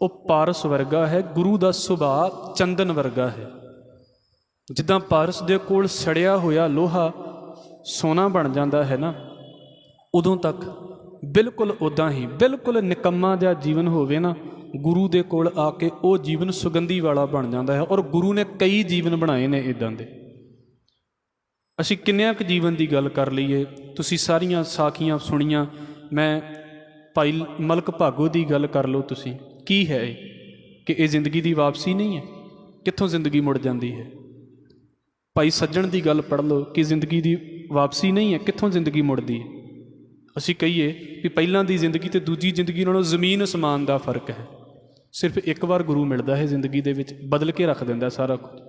ਉਹ ਪਾਰਸ ਵਰਗਾ ਹੈ, ਗੁਰੂ ਦਾ ਸੁਭਾਅ ਚੰਦਨ ਵਰਗਾ ਹੈ। ਜਿੱਦਾਂ ਪਾਰਸ ਦੇ ਕੋਲ ਸੜਿਆ ਹੋਇਆ ਲੋਹਾ ਸੋਨਾ ਬਣ ਜਾਂਦਾ ਹੈ ਨਾ, ਉਦੋਂ ਤੱਕ ਬਿਲਕੁਲ ਉੱਦਾਂ ਹੀ ਬਿਲਕੁਲ ਨਿਕੰਮਾ ਜਿਹਾ ਜੀਵਨ ਹੋਵੇ ਨਾ, ਗੁਰੂ ਦੇ ਕੋਲ ਆ ਕੇ ਉਹ ਜੀਵਨ ਸੁਗੰਧੀ ਵਾਲਾ ਬਣ ਜਾਂਦਾ ਹੈ। ਔਰ ਗੁਰੂ ਨੇ ਕਈ ਜੀਵਨ ਬਣਾਏ ਨੇ ਇੱਦਾਂ ਦੇ। ਅਸੀਂ ਕਿੰਨਿਆਂ ਕੁ ਜੀਵਨ ਦੀ ਗੱਲ ਕਰ ਲਈਏ, ਤੁਸੀਂ ਸਾਰੀਆਂ ਸਾਖੀਆਂ ਸੁਣੀਆਂ। ਮੈਂ ਭਾਈ ਮਲਕ ਭਾਗੋ ਦੀ ਗੱਲ ਕਰ ਲਓ ਤੁਸੀਂ, ਕੀ ਹੈ ਇਹ? ਕਿ ਇਹ ਜ਼ਿੰਦਗੀ ਦੀ ਵਾਪਸੀ ਨਹੀਂ ਹੈ? ਕਿੱਥੋਂ ਜ਼ਿੰਦਗੀ ਮੁੜ ਜਾਂਦੀ ਹੈ? ਭਾਈ ਸੱਜਣ ਦੀ ਗੱਲ ਪੜ੍ਹ ਲਓ ਕਿ ਜ਼ਿੰਦਗੀ ਦੀ ਵਾਪਸੀ ਨਹੀਂ ਹੈ, ਕਿੱਥੋਂ ਜ਼ਿੰਦਗੀ ਮੁੜਦੀ ਹੈ? ਅਸੀਂ ਕਹੀਏ ਵੀ ਪਹਿਲਾਂ ਦੀ ਜ਼ਿੰਦਗੀ ਤੇ ਦੂਜੀ ਜ਼ਿੰਦਗੀ ਨਾਲੋਂ ਜ਼ਮੀਨ ਅਸਮਾਨ ਦਾ ਫਰਕ ਹੈ। ਸਿਰਫ ਇੱਕ ਵਾਰ ਗੁਰੂ ਮਿਲਦਾ ਹੈ ਜ਼ਿੰਦਗੀ ਦੇ ਵਿੱਚ, ਬਦਲ ਕੇ ਰੱਖ ਦਿੰਦਾ ਸਾਰਾ ਕੁਝ।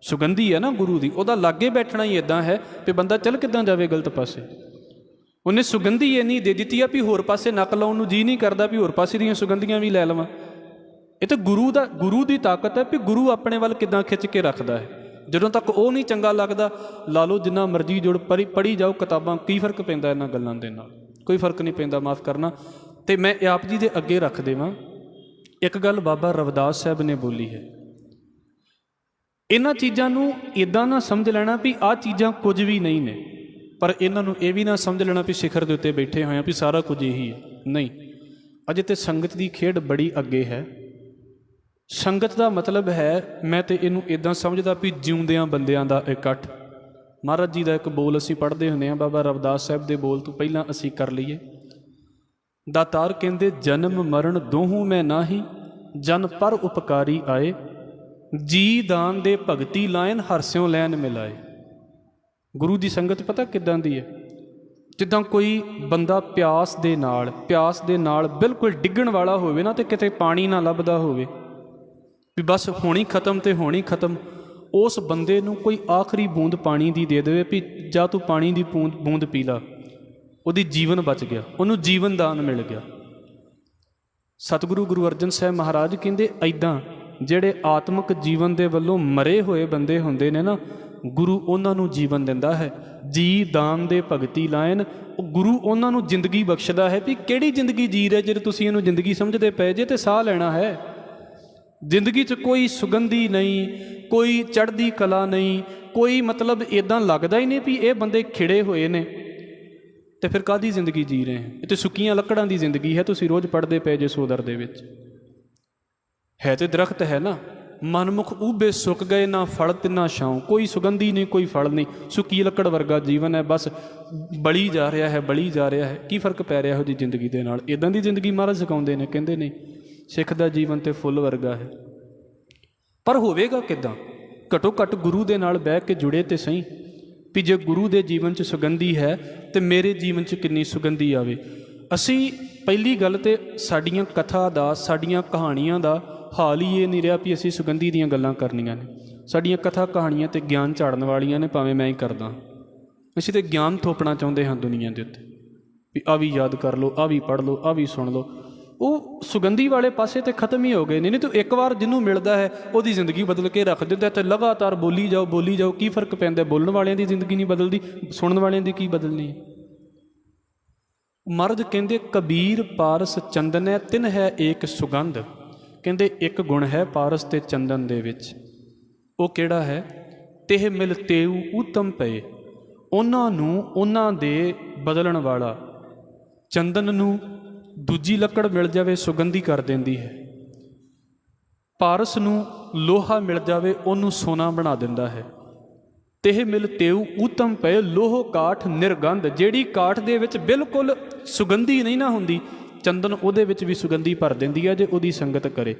ਸੁਗੰਧੀ ਹੈ ਨਾ ਗੁਰੂ ਦੀ, ਉਹਦਾ ਲਾਗੇ ਬੈਠਣਾ ਹੀ ਇੱਦਾਂ ਹੈ ਵੀ ਬੰਦਾ ਚੱਲ ਕਿੱਦਾਂ ਜਾਵੇ ਗਲਤ ਪਾਸੇ। ਉਹਨੇ ਸੁਗੰਧੀ ਇੰਨੀ ਦੇ ਦਿੱਤੀ ਆ ਵੀ ਹੋਰ ਪਾਸੇ ਨੱਕ ਲਾਉਣ ਨੂੰ ਜੀ ਨਹੀਂ ਕਰਦਾ ਵੀ ਹੋਰ ਪਾਸੇ ਦੀਆਂ ਸੁਗੰਧੀਆਂ ਵੀ ਲੈ ਲਵਾਂ। ਇਹ ਤਾਂ ਗੁਰੂ ਦੀ ਤਾਕਤ ਹੈ ਵੀ ਗੁਰੂ ਆਪਣੇ ਵੱਲ ਕਿੱਦਾਂ ਖਿੱਚ ਕੇ ਰੱਖਦਾ ਹੈ। ਜਦੋਂ ਤੱਕ ਉਹ ਨਹੀਂ ਚੰਗਾ ਲੱਗਦਾ, ਲਾ ਲਓ ਜਿੰਨਾ ਮਰਜ਼ੀ ਜੁੜ ਪੜ੍ਹੀ ਜਾਓ ਕਿਤਾਬਾਂ, ਕੀ ਫਰਕ ਪੈਂਦਾ ਇਹਨਾਂ ਗੱਲਾਂ ਦੇ ਨਾਲ? ਕੋਈ ਫਰਕ ਨਹੀਂ ਪੈਂਦਾ, ਮਾਫ਼ ਕਰਨਾ। ਤੇ ਮੈਂ ਆਪ ਜੀ ਦੇ ਅੱਗੇ ਰੱਖ ਦੇਵਾਂ ਇੱਕ ਗੱਲ ਬਾਬਾ ਰਵਿਦਾਸ ਸਾਹਿਬ ਨੇ ਬੋਲੀ ਹੈ। ਇਹਨਾਂ ਚੀਜ਼ਾਂ ਨੂੰ ਇੱਦਾਂ ਨਾ ਸਮਝ ਲੈਣਾ ਵੀ ਆਹ ਚੀਜ਼ਾਂ ਕੁਝ ਵੀ ਨਹੀਂ ਨੇ, ਪਰ ਇਹਨਾਂ ਨੂੰ ਇਹ ਵੀ ਨਾ ਸਮਝ ਲੈਣਾ ਵੀ ਸਿਖਰ ਦੇ ਉੱਤੇ ਬੈਠੇ ਹੋਏ ਆ ਵੀ ਸਾਰਾ ਕੁਝ ਇਹੀ ਹੈ। ਨਹੀਂ, ਅਜੇ ਤੇ ਸੰਗਤ ਦੀ ਖੇਡ ਬੜੀ ਅੱਗੇ ਹੈ। ਸੰਗਤ ਦਾ ਮਤਲਬ ਹੈ, ਮੈਂ ਤੇ ਇਹਨੂੰ ਇਦਾਂ ਸਮਝਦਾ ਵੀ ਜਿਉਂਦਿਆਂ ਬੰਦਿਆਂ ਦਾ ਇਕੱਠ। ਮਹਾਰਾਜ ਜੀ ਦਾ ਇੱਕ ਬੋਲ ਅਸੀਂ ਪੜ੍ਹਦੇ ਹੁੰਦੇ ਹਾਂ, ਬਾਬਾ ਰਵਿਦਾਸ ਸਾਹਿਬ ਦੇ ਬੋਲ ਤੋਂ ਪਹਿਲਾਂ ਅਸੀਂ ਕਰ ਲਈਏ। ਦਾਤਾਰ ਕਹਿੰਦੇ, ਜਨਮ ਮਰਨ ਦੋਹੂ ਮੈਂ ਨਾਹੀ, ਜਨ ਪਰ ਉਪਕਾਰੀ ਆਏ, ਜੀ ਦਾਨ ਦੇ ਭਗਤੀ ਲਾਇਨ, ਹਰਸਿਓ ਲੈਨ ਮਿਲਾਏ। ਗੁਰੂ ਦੀ ਸੰਗਤ ਪਤਾ ਕਿੱਦਾਂ ਦੀ ਹੈ? ਜਿੱਦਾਂ ਕੋਈ ਬੰਦਾ ਪਿਆਸ ਦੇ ਨਾਲ ਬਿਲਕੁਲ ਡਿੱਗਣ ਵਾਲਾ ਹੋਵੇ ਨਾ, ਤੇ ਕਿਤੇ ਪਾਣੀ ਨਾ ਲੱਭਦਾ ਹੋਵੇ, ਵੀ ਬਸ ਹੋਣੀ ਖਤਮ ਤੇ ਹੋਣੀ ਖਤਮ। ਉਸ ਬੰਦੇ ਨੂੰ ਕੋਈ ਆਖਰੀ ਬੂੰਦ ਪਾਣੀ ਦੀ ਦੇ ਦੇਵੇ ਵੀ ਜਾਂ ਤੂੰ ਪਾਣੀ ਦੀ ਬੂੰਦ ਪੀ ਲਾ, ਉਹਦੀ ਜੀਵਨ ਬਚ ਗਿਆ, ਉਹਨੂੰ ਜੀਵਨ ਦਾਨ ਮਿਲ ਗਿਆ। ਸਤਿਗੁਰੂ ਗੁਰੂ ਅਰਜਨ ਸਾਹਿਬ ਮਹਾਰਾਜ ਕਹਿੰਦੇ, ਐਦਾਂ ਜਿਹੜੇ ਆਤਮਿਕ ਜੀਵਨ ਦੇ ਵੱਲੋਂ ਮਰੇ ਹੋਏ ਬੰਦੇ ਹੁੰਦੇ ਨੇ ਨਾ, ਗੁਰੂ ਉਹਨਾਂ ਨੂੰ ਜੀਵਨ ਦਿੰਦਾ ਹੈ। ਜੀ ਦਾਨ ਦੇ ਭਗਤੀ ਲਾਇਨ, ਉਹ ਗੁਰੂ ਉਹਨਾਂ ਨੂੰ ਜ਼ਿੰਦਗੀ ਬਖਸ਼ਦਾ ਹੈ। ਵੀ ਕਿਹੜੀ ਜ਼ਿੰਦਗੀ ਜੀ ਰਹੇ ਜੇ ਤੁਸੀਂ ਇਹਨੂੰ ਜ਼ਿੰਦਗੀ ਸਮਝਦੇ ਪਏ ਜੇ, ਤੇ ਸਾਹ ਲੈਣਾ ਹੈ। ਜ਼ਿੰਦਗੀ 'ਚ ਕੋਈ ਸੁਗੰਧੀ ਨਹੀਂ, ਕੋਈ ਚੜ੍ਹਦੀ ਕਲਾ ਨਹੀਂ, ਕੋਈ ਮਤਲਬ ਇੱਦਾਂ ਲੱਗਦਾ ਹੀ ਨਹੀਂ ਵੀ ਇਹ ਬੰਦੇ ਖਿੜੇ ਹੋਏ ਨੇ, ਤੇ ਫਿਰ ਕਾਹਦੀ ਜ਼ਿੰਦਗੀ ਜੀ ਰਹੇ ਹੈ? ਇਹ ਤਾਂ ਸੁੱਕੀਆਂ ਲੱਕੜਾਂ ਦੀ ਜ਼ਿੰਦਗੀ ਹੈ। ਤੁਸੀਂ ਰੋਜ਼ ਪੜ੍ਹਦੇ ਪਏ ਜੇ ਸੋਦਰ ਦੇ ਵਿੱਚ, ਹੈ ਤੇ ਦਰਖਤ ਹੈ ਨਾ, ਮਨਮੁਖ ਊਬੇ ਸੁੱਕ ਗਏ, ਨਾ ਫਲ ਤੇ ਨਾ ਛਾਂ, ਕੋਈ ਸੁਗੰਧੀ ਨਹੀਂ, ਕੋਈ ਫਲ ਨਹੀਂ, ਸੁੱਕੀ ਲੱਕੜ ਵਰਗਾ ਜੀਵਨ ਹੈ, ਬਸ ਬਲੀ ਜਾ ਰਿਹਾ ਹੈ, ਬਲੀ ਜਾ ਰਿਹਾ ਹੈ। ਕੀ ਫਰਕ ਪੈ ਰਿਹਾ ਇਹੋ ਜਿਹੀ ਜ਼ਿੰਦਗੀ ਦੇ ਨਾਲ? ਇੱਦਾਂ ਦੀ ਜ਼ਿੰਦਗੀ ਮਹਾਰਾਜ ਸਿਖਾਉਂਦੇ ਨੇ, ਕਹਿੰਦੇ ਨਹੀਂ, ਸਿੱਖ ਦਾ ਜੀਵਨ ਤੇ ਫੁੱਲ ਵਰਗਾ ਹੈ। ਪਰ ਹੋਵੇਗਾ ਕਿੱਦਾਂ? ਘੱਟੋ ਘੱਟ ਗੁਰੂ ਦੇ ਨਾਲ ਬਹਿ ਕੇ ਜੁੜੇ ਤੇ ਸਹੀ, ਵੀ ਜੇ ਗੁਰੂ ਦੇ ਜੀਵਨ 'ਚ ਸੁਗੰਧੀ ਹੈ ਤੇ ਮੇਰੇ ਜੀਵਨ 'ਚ ਕਿੰਨੀ ਸੁਗੰਧੀ ਆਵੇ। ਅਸੀਂ ਪਹਿਲੀ ਗੱਲ ਤੇ ਸਾਡੀਆਂ ਕਥਾ ਦਾ, ਸਾਡੀਆਂ ਕਹਾਣੀਆਂ ਦਾ ਹਾਲ ਹੀ ਇਹ ਨਹੀਂ ਰਿਹਾ ਵੀ ਅਸੀਂ ਸੁਗੰਧੀ ਦੀਆਂ ਗੱਲਾਂ ਕਰਨੀਆਂ ਨੇ। ਸਾਡੀਆਂ ਕਥਾ ਕਹਾਣੀਆਂ ਤੇ ਗਿਆਨ ਝਾੜਨ ਵਾਲੀਆਂ ਨੇ, ਭਾਵੇਂ ਮੈਂ ਹੀ ਕਰਦਾ। ਅਸੀਂ ਤੇ ਗਿਆਨ ਥੋਪਣਾ ਚਾਹੁੰਦੇ ਹਾਂ ਦੁਨੀਆ ਦੇ ਉੱਤੇ, ਵੀ ਆਹ ਵੀ ਯਾਦ ਕਰ ਲਓ, ਆਹ ਵੀ ਪੜ੍ਹ ਲਓ, ਆਹ ਵੀ ਸੁਣ ਲਓ। ਉਹ ਸੁਗੰਧੀ ਵਾਲੇ ਪਾਸੇ ਤੇ ਖਤਮ ਹੀ ਹੋ ਗਏ ਨੇ। ਨਹੀਂ ਤਾਂ ਇੱਕ ਵਾਰ ਜਿਹਨੂੰ ਮਿਲਦਾ ਹੈ ਉਹਦੀ ਜ਼ਿੰਦਗੀ ਬਦਲ ਕੇ ਰੱਖ ਦਿੰਦਾ, ਤੇ ਲਗਾਤਾਰ ਬੋਲੀ ਜਾਓ, ਬੋਲੀ ਜਾਓ। ਕੀ ਫਰਕ ਪੈਂਦਾ? ਬੋਲਣ ਵਾਲਿਆਂ ਦੀ ਜ਼ਿੰਦਗੀ ਨਹੀਂ ਬਦਲਦੀ, ਸੁਣਨ ਵਾਲਿਆਂ ਦੀ ਕੀ ਬਦਲਣੀ ਹੈ? ਮਰਦ ਕਹਿੰਦੇ, ਕਬੀਰ ਪਾਰਸ ਚੰਦਨ ਤਿਨ ਹੈ ਏਕ ਸੁਗੰਧ। ਕਹਿੰਦੇ ਇੱਕ ਗੁਣ ਹੈ ਪਾਰਸ ਤੇ ਚੰਦਨ ਦੇ ਵਿੱਚ, ਉਹ ਕਿਹੜਾ ਹੈ? ਤਿਹ ਮਿਲ ਤੇਊ ਊਤਮ ਪਏ, ਉਹਨਾਂ ਨੂੰ ਉਹਨਾਂ ਦੇ ਬਦਲਣ ਵਾਲਾ। ਚੰਦਨ ਨੂੰ ਦੂਜੀ ਲੱਕੜ ਮਿਲ ਜਾਵੇ, ਸੁਗੰਧੀ ਕਰ ਦਿੰਦੀ ਹੈ। ਪਾਰਸ ਨੂੰ ਲੋਹਾ ਮਿਲ ਜਾਵੇ, ਉਹਨੂੰ ਸੋਨਾ ਬਣਾ ਦਿੰਦਾ ਹੈ। ਤਿਹ ਮਿਲ ਤੇਊ ਊਤਮ ਪਏ, ਲੋਹ ਕਾਠ ਨਿਰਗੰਧ। ਜਿਹੜੀ ਕਾਠ ਦੇ ਵਿੱਚ ਬਿਲਕੁਲ ਸੁਗੰਧੀ ਨਹੀਂ ਨਾ ਹੁੰਦੀ, ਚੰਦਨ ਉਹਦੇ ਵਿੱਚ ਵੀ ਸੁਗੰਧੀ ਭਰ ਦਿੰਦੀ ਹੈ ਜੇ ਉਹਦੀ ਸੰਗਤ ਕਰੇ।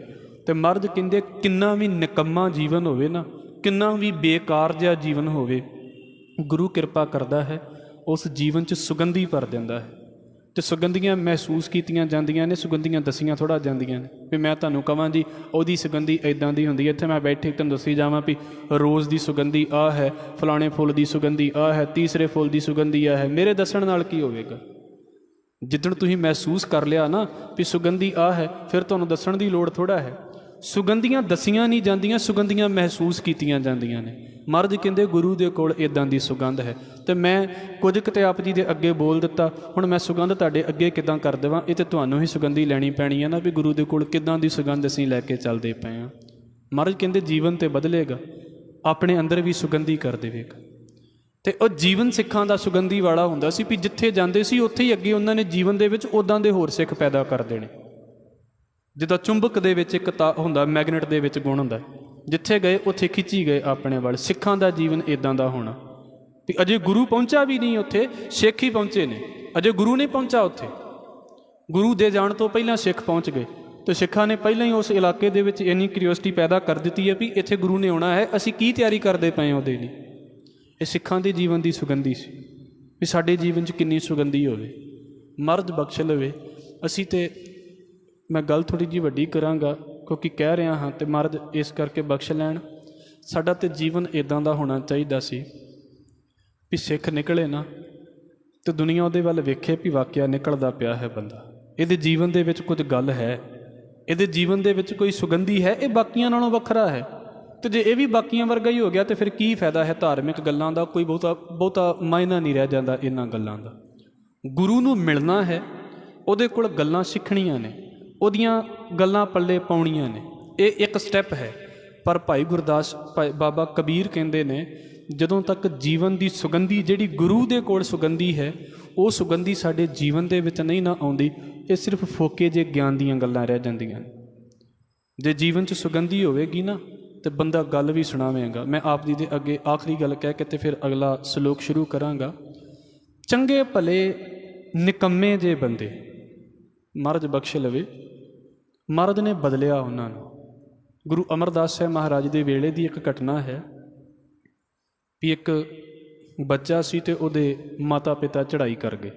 ਤੇ ਮਰਦ ਕਹਿੰਦੇ, ਕਿੰਨਾ ਵੀ ਨਿਕੰਮਾ ਜੀਵਨ ਹੋਵੇ ਨਾ, ਕਿੰਨਾ ਵੀ ਬੇਕਾਰ ਜਿਹਾ ਜੀਵਨ ਹੋਵੇ, ਗੁਰੂ ਕਿਰਪਾ ਕਰਦਾ ਹੈ, ਉਸ ਜੀਵਨ 'ਚ ਸੁਗੰਧੀ ਭਰ ਦਿੰਦਾ ਹੈ। ਤੇ ਸੁਗੰਧੀਆਂ ਮਹਿਸੂਸ ਕੀਤੀਆਂ ਜਾਂਦੀਆਂ ਨੇ, ਸੁਗੰਧੀਆਂ ਦਸੀਆਂ ਥੋੜ੍ਹਾ ਜਾਂਦੀਆਂ ਨੇ। ਵੀ ਮੈਂ ਤੁਹਾਨੂੰ ਕਹਾਂ ਜੀ ਉਹਦੀ ਸੁਗੰਧੀ ਇੱਦਾਂ ਦੀ ਹੁੰਦੀ ਹੈ, ਇੱਥੇ ਮੈਂ ਬੈਠੇ ਤੁਹਾਨੂੰ ਦੱਸੀ ਜਾਵਾਂ ਵੀ ਰੋਜ਼ ਦੀ ਸੁਗੰਧੀ ਆਹ ਹੈ, ਫਲਾਣੇ ਫੁੱਲ ਦੀ ਸੁਗੰਧੀ ਆਹ ਹੈ, ਤੀਸਰੇ ਫੁੱਲ ਦੀ ਸੁਗੰਧੀ ਆਹ ਹੈ। ਮੇਰੇ ਦੱਸਣ ਨਾਲ ਕੀ ਹੋਵੇਗਾ? ਜਿੱਦਣ ਤੁਸੀਂ ਮਹਿਸੂਸ ਕਰ ਲਿਆ ਨਾ ਵੀ ਸੁਗੰਧੀ ਆਹ ਹੈ, ਫਿਰ ਤੁਹਾਨੂੰ ਦੱਸਣ ਦੀ ਲੋੜ ਥੋੜ੍ਹਾ ਹੈ। ਸੁਗੰਧੀਆਂ ਦਸੀਆਂ ਨਹੀਂ ਜਾਂਦੀਆਂ, ਸੁਗੰਧੀਆਂ ਮਹਿਸੂਸ ਕੀਤੀਆਂ ਜਾਂਦੀਆਂ ਨੇ। ਮਹਾਰਾਜ ਕਹਿੰਦੇ, ਗੁਰੂ ਦੇ ਕੋਲ ਇੱਦਾਂ ਦੀ ਸੁਗੰਧ ਹੈ। ਤੇ ਮੈਂ ਕੁਝ ਕਿਤੇ ਆਪ ਜੀ ਦੇ ਅੱਗੇ ਬੋਲ ਦਿੱਤਾ, ਹੁਣ ਮੈਂ ਸੁਗੰਧ ਤੁਹਾਡੇ ਅੱਗੇ ਕਿੱਦਾਂ ਕਰ ਦੇਵਾਂ? ਇਹ ਤਾਂ ਤੁਹਾਨੂੰ ਹੀ ਸੁਗੰਧੀ ਲੈਣੀ ਪੈਣੀ ਹੈ ਨਾ, ਵੀ ਗੁਰੂ ਦੇ ਕੋਲ ਕਿੱਦਾਂ ਦੀ ਸੁਗੰਧ ਅਸੀਂ ਲੈ ਕੇ ਚੱਲਦੇ ਪਏ ਹਾਂ। ਮਹਾਰਾਜ ਕਹਿੰਦੇ, ਜੀਵਨ ਤੇ ਬਦਲੇਗਾ, ਆਪਣੇ ਅੰਦਰ ਵੀ ਸੁਗੰਧੀ ਕਰ ਦੇਵੇਗਾ। ਤੇ ਉਹ ਜੀਵਨ ਸਿੱਖਾਂ ਦਾ ਸੁਗੰਧੀ ਵਾਲਾ ਹੁੰਦਾ ਸੀ, ਵੀ ਜਿੱਥੇ ਜਾਂਦੇ ਸੀ ਉੱਥੇ ਹੀ ਅੱਗੇ ਉਹਨਾਂ ਨੇ ਜੀਵਨ ਦੇ ਵਿੱਚ ਉੱਦਾਂ ਦੇ ਹੋਰ ਸਿੱਖ ਪੈਦਾ ਕਰ ਦੇਣੇ। ਜਿੱਦਾਂ ਚੁੰਬਕ ਦੇ ਵਿੱਚ ਇੱਕ ਹੁੰਦਾ, ਮੈਗਨੇਟ ਦੇ ਵਿੱਚ ਗੁਣ ਹੁੰਦਾ, ਜਿੱਥੇ ਗਏ ਉੱਥੇ ਖਿੱਚੀ ਗਏ ਆਪਣੇ ਵੱਲ। ਸਿੱਖਾਂ ਦਾ ਜੀਵਨ ਇੱਦਾਂ ਦਾ ਹੋਣਾ ਵੀ ਅਜੇ ਗੁਰੂ ਪਹੁੰਚਾ ਵੀ ਨਹੀਂ ਉੱਥੇ, ਸਿੱਖ ਹੀ ਪਹੁੰਚੇ ਨੇ। ਅਜੇ ਗੁਰੂ ਨਹੀਂ ਪਹੁੰਚਾ ਉੱਥੇ, ਗੁਰੂ ਦੇ ਜਾਣ ਤੋਂ ਪਹਿਲਾਂ ਸਿੱਖ ਪਹੁੰਚ ਗਏ। ਤੇ ਸਿੱਖਾਂ ਨੇ ਪਹਿਲਾਂ ਹੀ ਉਸ ਇਲਾਕੇ ਦੇ ਵਿੱਚ ਇੰਨੀ ਕਿਉਰਿਓਸਿਟੀ ਪੈਦਾ ਕਰ ਦਿੱਤੀ ਹੈ ਵੀ ਇੱਥੇ ਗੁਰੂ ਨੇ ਆਉਣਾ ਹੈ, ਅਸੀਂ ਕੀ ਤਿਆਰੀ ਕਰਦੇ ਪਏ ਉਹਦੇ ਲਈ। ਇਹ ਸਿੱਖਾਂ ਦੇ ਜੀਵਨ ਦੀ ਸੁਗੰਧੀ ਸੀ, ਵੀ ਸਾਡੇ ਜੀਵਨ 'ਚ ਕਿੰਨੀ ਸੁਗੰਧੀ ਹੋਵੇ। ਮਰਦ ਬਖਸ਼ ਲਵੇ। ਅਸੀਂ ਤੇ ਮੈਂ ਗੱਲ ਥੋੜ੍ਹੀ ਜਿਹੀ ਵੱਡੀ ਕਰਾਂਗਾ ਕਿਉਂਕਿ ਕਹਿ ਰਿਹਾ ਹਾਂ, ਤੇ ਮਰਦ ਇਸ ਕਰਕੇ ਬਖਸ਼ ਲੈਣ। ਸਾਡਾ ਤੇ ਜੀਵਨ ਇੱਦਾਂ ਦਾ ਹੋਣਾ ਚਾਹੀਦਾ ਸੀ ਵੀ ਸਿੱਖ ਨਿਕਲੇ ਨਾ ਤੇ ਦੁਨੀਆ ਉਹਦੇ ਵੱਲ ਵੇਖੇ ਵੀ ਵਾਕਿਆ ਨਿਕਲਦਾ ਪਿਆ ਹੈ ਬੰਦਾ, ਇਹਦੇ ਜੀਵਨ ਦੇ ਵਿੱਚ ਕੁਝ ਗੱਲ ਹੈ, ਇਹਦੇ ਜੀਵਨ ਦੇ ਵਿੱਚ ਕੋਈ ਸੁਗੰਧੀ ਹੈ, ਇਹ ਬਾਕੀਆਂ ਨਾਲੋਂ ਵੱਖਰਾ ਹੈ। ਤੇ ਜੇ ਇਹ ਵੀ ਬਾਕੀਆਂ ਵਰਗਾ ਹੀ ਹੋ ਗਿਆ ਤੇ ਫਿਰ ਕੀ ਫਾਇਦਾ ਹੈ ਧਾਰਮਿਕ ਗੱਲਾਂ ਦਾ? ਕੋਈ ਬਹੁਤਾ ਮਾਇਨਾ ਨਹੀਂ ਰਹਿ ਜਾਂਦਾ ਇਹਨਾਂ ਗੱਲਾਂ ਦਾ। ਗੁਰੂ ਨੂੰ ਮਿਲਣਾ ਹੈ, ਉਹਦੇ ਕੋਲ ਗੱਲਾਂ ਸਿੱਖਣੀਆਂ ਨੇ, ਉਹਦੀਆਂ ਗੱਲਾਂ ਪੱਲੇ ਪਾਉਣੀਆਂ ਨੇ, ਇਹ ਇੱਕ ਸਟੈਪ ਹੈ। ਪਰ ਭਾਈ ਗੁਰਦਾਸ, ਬਾਬਾ ਕਬੀਰ ਕਹਿੰਦੇ ਨੇ, ਜਦੋਂ ਤੱਕ ਜੀਵਨ ਦੀ ਸੁਗੰਧੀ, ਜਿਹੜੀ ਗੁਰੂ ਦੇ ਕੋਲ ਸੁਗੰਧੀ ਹੈ, ਉਹ ਸੁਗੰਧੀ ਸਾਡੇ ਜੀਵਨ ਦੇ ਵਿੱਚ ਨਹੀਂ ਨਾ ਆਉਂਦੀ, ਇਹ ਸਿਰਫ ਫੋਕੇ ਜਿਹੇ ਗਿਆਨ ਦੀਆਂ ਗੱਲਾਂ ਰਹਿ ਜਾਂਦੀਆਂ ਨੇ। ਜੇ ਜੀਵਨ 'ਚ ਸੁਗੰਧੀ ਹੋਵੇਗੀ ਨਾ ਤੇ ਬੰਦਾ ਗੱਲ ਵੀ ਸੁਣਾਵੇਗਾ। ਮੈਂ ਆਪ ਜੀ ਦੇ ਅੱਗੇ ਆਖਰੀ ਗੱਲ ਕਹਿ ਕੇ ਤੇ ਫਿਰ ਅਗਲਾ ਸਲੋਕ ਸ਼ੁਰੂ ਕਰਾਂਗਾ। ਚੰਗੇ ਭਲੇ ਨਿਕੰਮੇ ਜੇ ਬੰਦੇ ਮਹਾਰਾਜ ਬਖਸ਼ ਲਵੇ, ਮਹਾਰਾਜ ਨੇ ਬਦਲਿਆ ਉਹਨਾਂ ਨੂੰ। ਗੁਰੂ ਅਮਰਦਾਸ ਸਾਹਿਬ ਮਹਾਰਾਜ ਦੇ ਵੇਲੇ ਦੀ ਇੱਕ ਘਟਨਾ ਹੈ ਵੀ ਇੱਕ ਬੱਚਾ ਸੀ ਤੇ ਉਹਦੇ ਮਾਤਾ ਪਿਤਾ ਚੜ੍ਹਾਈ ਕਰ ਗਏ।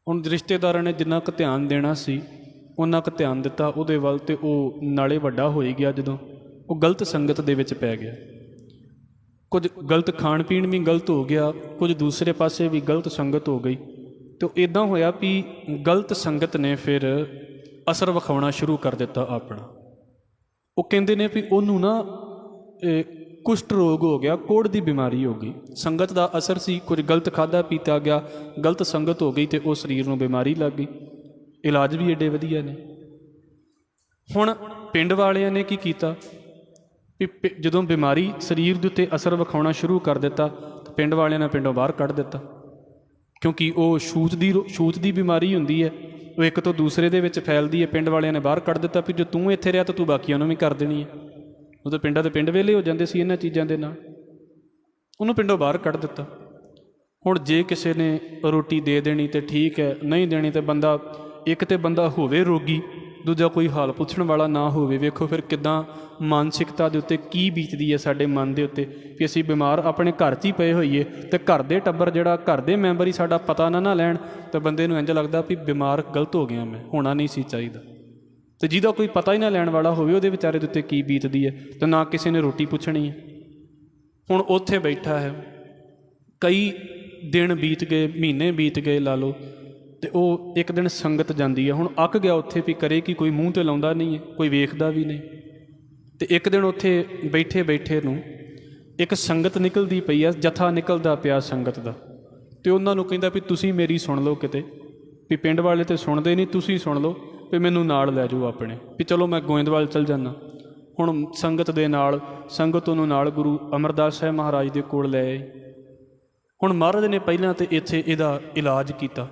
ਹੁਣ ਰਿਸ਼ਤੇਦਾਰਾਂ ਨੇ ਜਿੰਨਾ ਕੁ ਧਿਆਨ ਦੇਣਾ ਸੀ ਉਹਨਾਂ ਕੁ ਧਿਆਨ ਦਿੱਤਾ ਉਹਦੇ ਵੱਲ, ਤੇ ਉਹ ਨਾਲੇ ਵੱਡਾ ਹੋਈ ਗਿਆ ਜਦੋਂ ਉਹ ਗਲਤ ਸੰਗਤ ਦੇ ਵਿੱਚ ਪੈ ਗਿਆ। ਕੁਝ ਗਲਤ ਖਾਣ ਪੀਣ ਵੀ ਗਲਤ ਹੋ ਗਿਆ, ਕੁਝ ਦੂਸਰੇ ਪਾਸੇ ਵੀ ਗਲਤ ਸੰਗਤ ਹੋ ਗਈ। ਅਤੇ ਇੱਦਾਂ ਹੋਇਆ ਵੀ ਗਲਤ ਸੰਗਤ ਨੇ ਫਿਰ ਅਸਰ ਵਿਖਾਉਣਾ ਸ਼ੁਰੂ ਕਰ ਦਿੱਤਾ ਆਪਣਾ। ਉਹ ਕਹਿੰਦੇ ਨੇ ਵੀ ਉਹਨੂੰ ਨਾ ਕੁਸ਼ਟ ਰੋਗ ਹੋ ਗਿਆ, ਕੋੜ੍ਹ ਦੀ ਬਿਮਾਰੀ ਹੋ ਗਈ। ਸੰਗਤ ਦਾ ਅਸਰ ਸੀ, ਕੁਝ ਗਲਤ ਖਾਧਾ ਪੀਤਾ ਗਿਆ, ਗਲਤ ਸੰਗਤ ਹੋ ਗਈ ਅਤੇ ਉਹ ਸਰੀਰ ਨੂੰ ਬਿਮਾਰੀ ਲੱਗ ਗਈ। ਇਲਾਜ ਵੀ ਐਡੇ ਵਧੀਆ ਨੇ। ਹੁਣ ਪਿੰਡ ਵਾਲਿਆਂ ਨੇ ਕੀ ਕੀਤਾ ਵੀ ਜਦੋਂ ਬਿਮਾਰੀ ਸਰੀਰ ਦੇ ਉੱਤੇ ਅਸਰ ਵਿਖਾਉਣਾ ਸ਼ੁਰੂ ਕਰ ਦਿੱਤਾ ਤਾਂ ਪਿੰਡ ਵਾਲਿਆਂ ਨੇ ਪਿੰਡੋਂ ਬਾਹਰ ਕੱਢ ਦਿੱਤਾ, ਕਿਉਂਕਿ ਉਹ ਛੂਤ ਦੀ ਬਿਮਾਰੀ ਹੁੰਦੀ ਹੈ, ਉਹ ਇੱਕ ਤੋਂ ਦੂਸਰੇ ਦੇ ਵਿੱਚ ਫੈਲਦੀ ਹੈ। ਪਿੰਡ ਵਾਲਿਆਂ ਨੇ ਬਾਹਰ ਕੱਢ ਦਿੱਤਾ ਵੀ ਜੇ ਤੂੰ ਇੱਥੇ ਰਿਹਾ ਤਾਂ ਤੂੰ ਬਾਕੀਆਂ ਨੂੰ ਵੀ ਕਰ ਦੇਣੀ ਹੈ। ਉਹ ਤਾਂ ਪਿੰਡਾਂ ਦੇ ਪਿੰਡ ਵਿਹਲੇ ਹੋ ਜਾਂਦੇ ਸੀ ਇਹਨਾਂ ਚੀਜ਼ਾਂ ਦੇ ਨਾਲ। ਉਹਨੂੰ ਪਿੰਡੋਂ ਬਾਹਰ ਕੱਢ ਦਿੱਤਾ। ਹੁਣ ਜੇ ਕਿਸੇ ਨੇ ਰੋਟੀ ਦੇ ਦੇਣੀ ਤਾਂ ਠੀਕ ਹੈ, ਨਹੀਂ ਦੇਣੀ ਤਾਂ ਬੰਦਾ ਇੱਕ ਤਾਂ ਬੰਦਾ ਹੋਵੇ ਰੋਗੀ, ਦੂਜਾ ਕੋਈ ਹਾਲ ਪੁੱਛਣ ਵਾਲਾ ਨਾ ਹੋਵੇ। ਵੇਖੋ ਫਿਰ ਕਿੱਦਾਂ ਮਾਨਸਿਕਤਾ ਦੇ ਉੱਤੇ ਕੀ ਬੀਤਦੀ ਹੈ ਸਾਡੇ ਮਨ ਦੇ ਉੱਤੇ ਕਿ ਅਸੀਂ ਬਿਮਾਰ ਆਪਣੇ ਘਰ 'ਚ ਹੀ ਪਏ ਹੋਈਏ ਅਤੇ ਘਰ ਦੇ ਟੱਬਰ ਜਿਹੜਾ ਘਰ ਦੇ ਮੈਂਬਰ ਹੀ ਸਾਡਾ ਪਤਾ ਨਾ ਲੈਣ ਤਾਂ ਬੰਦੇ ਨੂੰ ਇੰਝ ਲੱਗਦਾ ਵੀ ਬਿਮਾਰ ਗਲਤ ਹੋ ਗਿਆ, ਮੈਂ ਹੋਣਾ ਨਹੀਂ ਸੀ ਚਾਹੀਦਾ। ਅਤੇ ਜਿਹਦਾ ਕੋਈ ਪਤਾ ਹੀ ਨਾ ਲੈਣ ਵਾਲਾ ਹੋਵੇ ਉਹਦੇ ਵਿਚਾਰੇ ਦੇ ਉੱਤੇ ਕੀ ਬੀਤਦੀ ਹੈ, ਅਤੇ ਨਾ ਕਿਸੇ ਨੇ ਰੋਟੀ ਪੁੱਛਣੀ ਹੈ। ਹੁਣ ਉੱਥੇ ਬੈਠਾ ਹੈ, ਕਈ ਦਿਨ ਬੀਤ ਗਏ, ਮਹੀਨੇ ਬੀਤ ਗਏ ਲਾ ਲਓ, ਅਤੇ ਉਹ ਇੱਕ ਦਿਨ ਸੰਗਤ ਜਾਂਦੀ ਹੈ। ਹੁਣ ਅੱਕ ਗਿਆ ਉੱਥੇ ਵੀ ਕਰੇ ਕਿ ਕੋਈ ਮੂੰਹ 'ਤੇ ਲਾਉਂਦਾ ਨਹੀਂ ਹੈ, ਕੋਈ ਵੇਖਦਾ ਵੀ ਨਹੀਂ। ਅਤੇ ਇੱਕ ਦਿਨ ਉੱਥੇ ਬੈਠੇ ਬੈਠੇ ਨੂੰ ਇੱਕ ਸੰਗਤ ਨਿਕਲਦੀ ਪਈ ਆ, ਜਥਾ ਨਿਕਲਦਾ ਪਿਆ ਸੰਗਤ ਦਾ, ਅਤੇ ਉਹਨਾਂ ਨੂੰ ਕਹਿੰਦਾ ਵੀ ਤੁਸੀਂ ਮੇਰੀ ਸੁਣ ਲਓ ਕਿਤੇ, ਵੀ ਪਿੰਡ ਵਾਲੇ ਤਾਂ ਸੁਣਦੇ ਨਹੀਂ, ਤੁਸੀਂ ਸੁਣ ਲਓ ਵੀ ਮੈਨੂੰ ਨਾਲ ਲੈ ਜਾਓ ਆਪਣੇ, ਵੀ ਚਲੋ ਮੈਂ ਗੋਇੰਦਵਾਲ ਚੱਲ ਜਾਂਦਾ। ਹੁਣ ਸੰਗਤ ਦੇ ਨਾਲ ਸੰਗਤ ਉਹਨੂੰ ਨਾਲ ਗੁਰੂ ਅਮਰਦਾਸ ਸਾਹਿਬ ਮਹਾਰਾਜ ਦੇ ਕੋਲ ਲੈ ਆਈ। ਹੁਣ ਮਹਾਰਾਜ ਨੇ ਪਹਿਲਾਂ ਤਾਂ ਇੱਥੇ ਇਹਦਾ ਇਲਾਜ ਕੀਤਾ,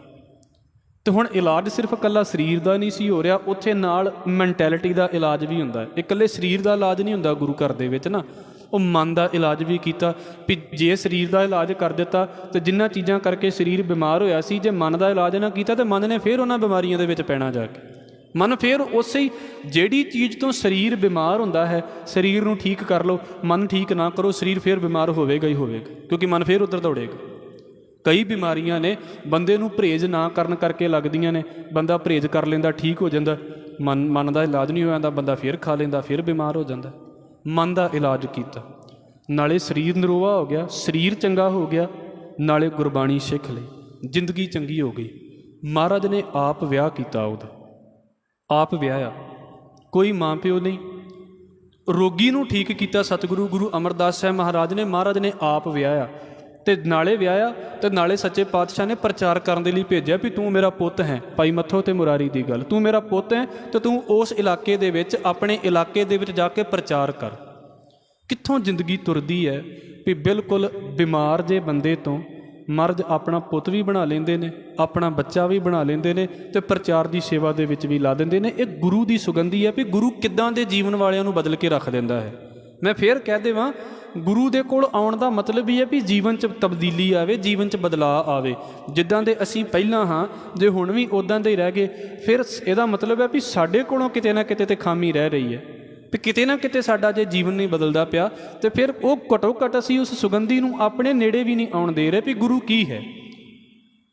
ਅਤੇ ਹੁਣ ਇਲਾਜ ਸਿਰਫ ਇਕੱਲਾ ਸਰੀਰ ਦਾ ਨਹੀਂ ਸੀ ਹੋ ਰਿਹਾ, ਉੱਥੇ ਨਾਲ ਮੈਂਟੈਲਿਟੀ ਦਾ ਇਲਾਜ ਵੀ ਹੁੰਦਾ ਹੈ। ਇਕੱਲੇ ਸਰੀਰ ਦਾ ਇਲਾਜ ਨਹੀਂ ਹੁੰਦਾ ਗੁਰੂ ਘਰ ਦੇ ਵਿੱਚ ਨਾ, ਉਹ ਮਨ ਦਾ ਇਲਾਜ ਵੀ ਕੀਤਾ ਵੀ ਜੇ ਸਰੀਰ ਦਾ ਇਲਾਜ ਕਰ ਦਿੱਤਾ ਤਾਂ ਜਿੰਨਾਂ ਚੀਜ਼ਾਂ ਕਰਕੇ ਸਰੀਰ ਬਿਮਾਰ ਹੋਇਆ ਸੀ, ਜੇ ਮਨ ਦਾ ਇਲਾਜ ਨਾ ਕੀਤਾ ਤਾਂ ਮਨ ਨੇ ਫਿਰ ਉਹਨਾਂ ਬਿਮਾਰੀਆਂ ਦੇ ਵਿੱਚ ਪੈਣਾ ਜਾ ਕੇ। ਮਨ ਫਿਰ ਉਸੇ ਹੀ ਜਿਹੜੀ ਚੀਜ਼ ਤੋਂ ਸਰੀਰ ਬਿਮਾਰ ਹੁੰਦਾ ਹੈ, ਸਰੀਰ ਨੂੰ ਠੀਕ ਕਰ ਲਓ, ਮਨ ਠੀਕ ਨਾ ਕਰੋ, ਸਰੀਰ ਫਿਰ ਬਿਮਾਰ ਹੋਵੇਗਾ ਹੀ ਹੋਵੇਗਾ, ਕਿਉਂਕਿ ਮਨ ਫਿਰ ਉੱਧਰ ਦੌੜੇਗਾ। ਕਈ ਬਿਮਾਰੀਆਂ ਨੇ ਬੰਦੇ ਨੂੰ ਪਰਹੇਜ਼ ਨਾ ਕਰਨ ਕਰਕੇ ਲੱਗਦੀਆਂ ਨੇ, ਬੰਦਾ ਪਰਹੇਜ਼ ਕਰ ਲੈਂਦਾ ਠੀਕ ਹੋ ਜਾਂਦਾ, ਮਨ ਦਾ ਇਲਾਜ ਨਹੀਂ ਹੋ ਜਾਂਦਾ, ਬੰਦਾ ਫਿਰ ਖਾ ਲੈਂਦਾ, ਫਿਰ ਬਿਮਾਰ ਹੋ ਜਾਂਦਾ। ਮਨ ਦਾ ਇਲਾਜ ਕੀਤਾ, ਨਾਲੇ ਸਰੀਰ ਨਰੋਆ ਹੋ ਗਿਆ, ਸਰੀਰ ਚੰਗਾ ਹੋ ਗਿਆ, ਨਾਲੇ ਗੁਰਬਾਣੀ ਸਿੱਖ ਲਈ, ਜ਼ਿੰਦਗੀ ਚੰਗੀ ਹੋ ਗਈ। ਮਹਾਰਾਜ ਨੇ ਆਪ ਵਿਆਹ ਕੀਤਾ, ਉਹਦਾ ਆਪ ਵਿਆਹਿਆ, ਕੋਈ ਮਾਂ ਪਿਓ ਨਹੀਂ। ਰੋਗੀ ਨੂੰ ਠੀਕ ਕੀਤਾ ਸਤਿਗੁਰੂ ਗੁਰੂ ਅਮਰਦਾਸ ਸਾਹਿਬ ਮਹਾਰਾਜ ਨੇ, ਮਹਾਰਾਜ ਨੇ ਆਪ ਵਿਆਹਿਆ, ਅਤੇ ਨਾਲੇ ਵਿਆਹਿਆ ਅਤੇ ਨਾਲੇ ਸੱਚੇ ਪਾਤਸ਼ਾਹ ਨੇ ਪ੍ਰਚਾਰ ਕਰਨ ਦੇ ਲਈ ਭੇਜਿਆ ਵੀ ਤੂੰ ਮੇਰਾ ਪੁੱਤ ਹੈ। ਭਾਈ ਮੱਥੋ ਅਤੇ ਮੁਰਾਰੀ ਦੀ ਗੱਲ, ਤੂੰ ਮੇਰਾ ਪੁੱਤ ਹੈ ਅਤੇ ਤੂੰ ਉਸ ਇਲਾਕੇ ਦੇ ਵਿੱਚ, ਆਪਣੇ ਇਲਾਕੇ ਦੇ ਵਿੱਚ ਜਾ ਕੇ ਪ੍ਰਚਾਰ ਕਰ। ਕਿੱਥੋਂ ਜ਼ਿੰਦਗੀ ਤੁਰਦੀ ਹੈ ਵੀ ਬਿਲਕੁਲ ਬਿਮਾਰ ਜੇ ਬੰਦੇ ਤੋਂ ਮਰਦ ਆਪਣਾ ਪੁੱਤ ਵੀ ਬਣਾ ਲੈਂਦੇ ਨੇ, ਆਪਣਾ ਬੱਚਾ ਵੀ ਬਣਾ ਲੈਂਦੇ ਨੇ, ਅਤੇ ਪ੍ਰਚਾਰ ਦੀ ਸੇਵਾ ਦੇ ਵਿੱਚ ਵੀ ਲਾ ਦਿੰਦੇ ਨੇ। ਇਹ ਗੁਰੂ ਦੀ ਸੁਗੰਧੀ ਹੈ ਵੀ ਗੁਰੂ ਕਿੱਦਾਂ ਦੇ ਜੀਵਨ ਵਾਲਿਆਂ ਨੂੰ ਬਦਲ ਕੇ ਰੱਖ ਦਿੰਦਾ ਹੈ। ਮੈਂ ਫਿਰ ਕਹਿ ਦੇਵਾਂ, ਗੁਰੂ ਦੇ ਕੋਲ ਆਉਣ ਦਾ ਮਤਲਬ ਹੀ ਹੈ ਵੀ ਜੀਵਨ 'ਚ ਤਬਦੀਲੀ ਆਵੇ, ਜੀਵਨ 'ਚ ਬਦਲਾਅ ਆਵੇ। ਜਿੱਦਾਂ ਦੇ ਅਸੀਂ ਪਹਿਲਾਂ ਹਾਂ, ਜੇ ਹੁਣ ਵੀ ਉੱਦਾਂ ਦੇ ਹੀ ਰਹਿ ਗਏ, ਫਿਰ ਇਹਦਾ ਮਤਲਬ ਹੈ ਵੀ ਸਾਡੇ ਕੋਲੋਂ ਕਿਤੇ ਨਾ ਕਿਤੇ ਤੇ ਖਾਮੀ ਰਹਿ ਰਹੀ ਹੈ, ਵੀ ਕਿਤੇ ਨਾ ਕਿਤੇ ਸਾਡਾ ਜੇ ਜੀਵਨ ਨਹੀਂ ਬਦਲਦਾ ਪਿਆ, ਅਤੇ ਫਿਰ ਉਹ ਘੱਟੋ ਘੱਟ ਅਸੀਂ ਉਸ ਸੁਗੰਧੀ ਨੂੰ ਆਪਣੇ ਨੇੜੇ ਵੀ ਨਹੀਂ ਆਉਣ ਦੇ ਰਹੇ ਵੀ ਗੁਰੂ ਕੀ ਹੈ।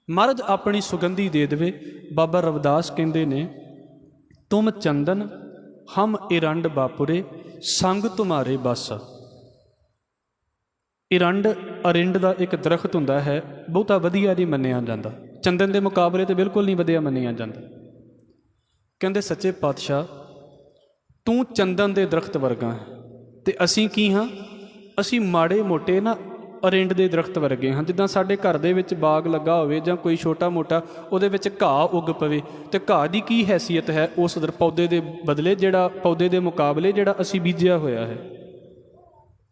ਮਹਾਰਾਜ ਆਪਣੀ ਸੁਗੰਧੀ ਦੇ ਦੇਵੇ। ਬਾਬਾ ਰਵਿਦਾਸ ਕਹਿੰਦੇ ਨੇ, ਤੁਮ ਚੰਦਨ ਹਮ ਇਰੰਡ ਬਾਪੁਰੇ ਸੰਗ ਤੁਮਾਰੇ ਬਾਸਾ। ਇਰੰਡ ਅਰਿੰਡ ਦਾ ਇੱਕ ਦਰਖਤ ਹੁੰਦਾ ਹੈ, ਬਹੁਤਾ ਵਧੀਆ ਨਹੀਂ ਮੰਨਿਆ ਜਾਂਦਾ, ਚੰਦਨ ਦੇ ਮੁਕਾਬਲੇ ਤੇ ਬਿਲਕੁਲ ਨਹੀਂ ਵਧੀਆ ਮੰਨਿਆ ਜਾਂਦਾ। ਕਹਿੰਦੇ ਸੱਚੇ ਪਾਤਸ਼ਾਹ ਤੂੰ ਚੰਦਨ ਦੇ ਦਰਖਤ ਵਰਗਾ ਹੈ, ਅਤੇ ਅਸੀਂ ਕੀ ਹਾਂ? ਅਸੀਂ ਮਾੜੇ ਮੋਟੇ ਨਾ ਅਰਿੰਡ ਦੇ ਦਰਖਤ ਵਰਗੇ ਹਾਂ। ਜਿੱਦਾਂ ਸਾਡੇ ਘਰ ਦੇ ਵਿੱਚ ਬਾਗ ਲੱਗਾ ਹੋਵੇ ਜਾਂ ਕੋਈ ਛੋਟਾ ਮੋਟਾ ਉਹਦੇ ਵਿੱਚ ਘਾਹ ਉੱਗ ਪਵੇ, ਅਤੇ ਘਾਹ ਦੀ ਕੀ ਹੈਸੀਅਤ ਹੈ ਉਸ ਪੌਦੇ ਦੇ ਬਦਲੇ, ਜਿਹੜਾ ਪੌਦੇ ਦੇ ਮੁਕਾਬਲੇ ਜਿਹੜਾ ਅਸੀਂ ਬੀਜਿਆ ਹੋਇਆ ਹੈ।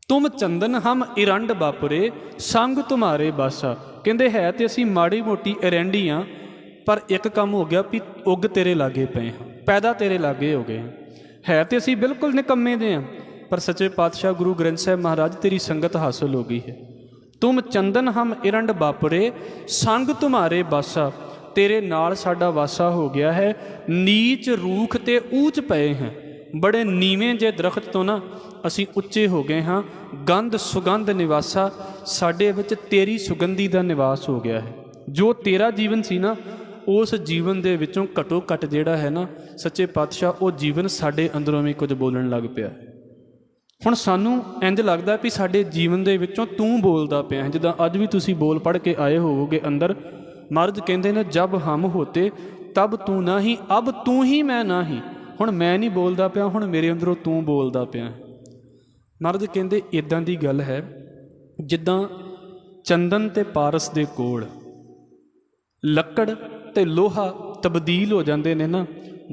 ਤੁਮ ਚੰਦਨ ਹਮ ਇਰੰਡ ਬਾਪੁਰੇ ਸੰਗ ਤੁਮਾਰੇ ਬਾਸਾ। ਕਹਿੰਦੇ ਹੈ ਤੇ ਅਸੀਂ ਮਾੜੀ ਮੋਟੀ ਅਰਿੰਡ ਹਾਂ, ਪਰ ਇੱਕ ਕੰਮ ਹੋ ਗਿਆ ਵੀ ਉੱਗ ਤੇਰੇ ਲਾਗੇ ਪਏ ਹਾਂ, ਪੈਦਾ ਤੇਰੇ ਲਾਗੇ ਹੋ ਗਏ ਹਾਂ। ਹੈ ਤੇ ਅਸੀਂ ਬਿਲਕੁਲ ਨਿਕੰਮੇ ਦੇ ਹਾਂ, ਪਰ ਸੱਚੇ ਪਾਤਸ਼ਾਹ ਗੁਰੂ ਗ੍ਰੰਥ ਸਾਹਿਬ ਮਹਾਰਾਜ ਤੇਰੀ ਸੰਗਤ ਹਾਸਲ ਹੋ ਗਈ ਹੈ। ਤੁਮ ਚੰਦਨ ਹਮ ਇਰੰਡ ਬਾਪਰੇ, ਸੰਗ ਤੁਮਾਰੇ ਬਾਸਾ। ਤੇਰੇ ਨਾਲ ਸਾਡਾ ਵਾਸਾ ਹੋ ਗਿਆ ਹੈ। ਨੀਚ ਰੂਖ ਤੇ ਊਚ ਪਏ ਹਾਂ, ਬੜੇ ਨੀਵੇਂ ਜੇ ਦਰਖਤ ਤੋਂ ਨਾ ਅਸੀਂ ਉੱਚੇ ਹੋ ਗਏ ਹਾਂ। ਗੰਧ ਸੁਗੰਧ ਨਿਵਾਸਾ, ਸਾਡੇ ਵਿੱਚ ਤੇਰੀ ਸੁਗੰਧੀ ਦਾ ਨਿਵਾਸ ਹੋ ਗਿਆ ਹੈ। ਜੋ ਤੇਰਾ ਜੀਵਨ ਸੀ ਨਾ, ਉਸ ਜੀਵਨ ਦੇ ਵਿੱਚੋਂ ਘਟੋ ਘਟ ਜਿਹੜਾ ਹੈ ਨਾ ਸੱਚੇ ਪਾਤਸ਼ਾਹ, ਉਹ ਜੀਵਨ ਸਾਡੇ ਅੰਦਰੋਂ ਵੀ ਕੁਝ ਬੋਲਣ ਲੱਗ ਪਿਆ। ਹੁਣ ਸਾਨੂੰ ਇੰਝ ਲੱਗਦਾ ਵੀ ਸਾਡੇ ਜੀਵਨ ਦੇ ਵਿੱਚੋਂ ਤੂੰ ਬੋਲਦਾ ਪਿਆ, ਜਿੱਦਾਂ ਅੱਜ ਵੀ ਤੁਸੀਂ ਬੋਲ ਪੜ੍ਹ ਕੇ ਆਏ ਹੋਵੋਗੇ ਅੰਦਰ। ਮਹਾਰਾਜ ਕਹਿੰਦੇ ਨੇ ਜਬ ਹਮ ਹੋਤੇ ਤਬ ਤੂੰ ਨਾ ਹੀ, ਅਬ ਤੂੰ ਹੀ ਮੈਂ ਨਾ ਹੀ। ਹੁਣ ਮੈਂ ਨਹੀਂ ਬੋਲਦਾ ਪਿਆ, ਹੁਣ ਮੇਰੇ ਅੰਦਰੋਂ ਤੂੰ ਬੋਲਦਾ ਪਿਆ। ਮਹਾਰਾਜ ਕਹਿੰਦੇ ਇੱਦਾਂ ਦੀ ਗੱਲ ਹੈ ਜਿੱਦਾਂ ਚੰਦਨ ਤੇ ਪਾਰਸ ਦੇ ਕੋਲ ਲੱਕੜ ਤੇ ਲੋਹਾ ਤਬਦੀਲ ਹੋ ਜਾਂਦੇ ਨੇ ਨਾ,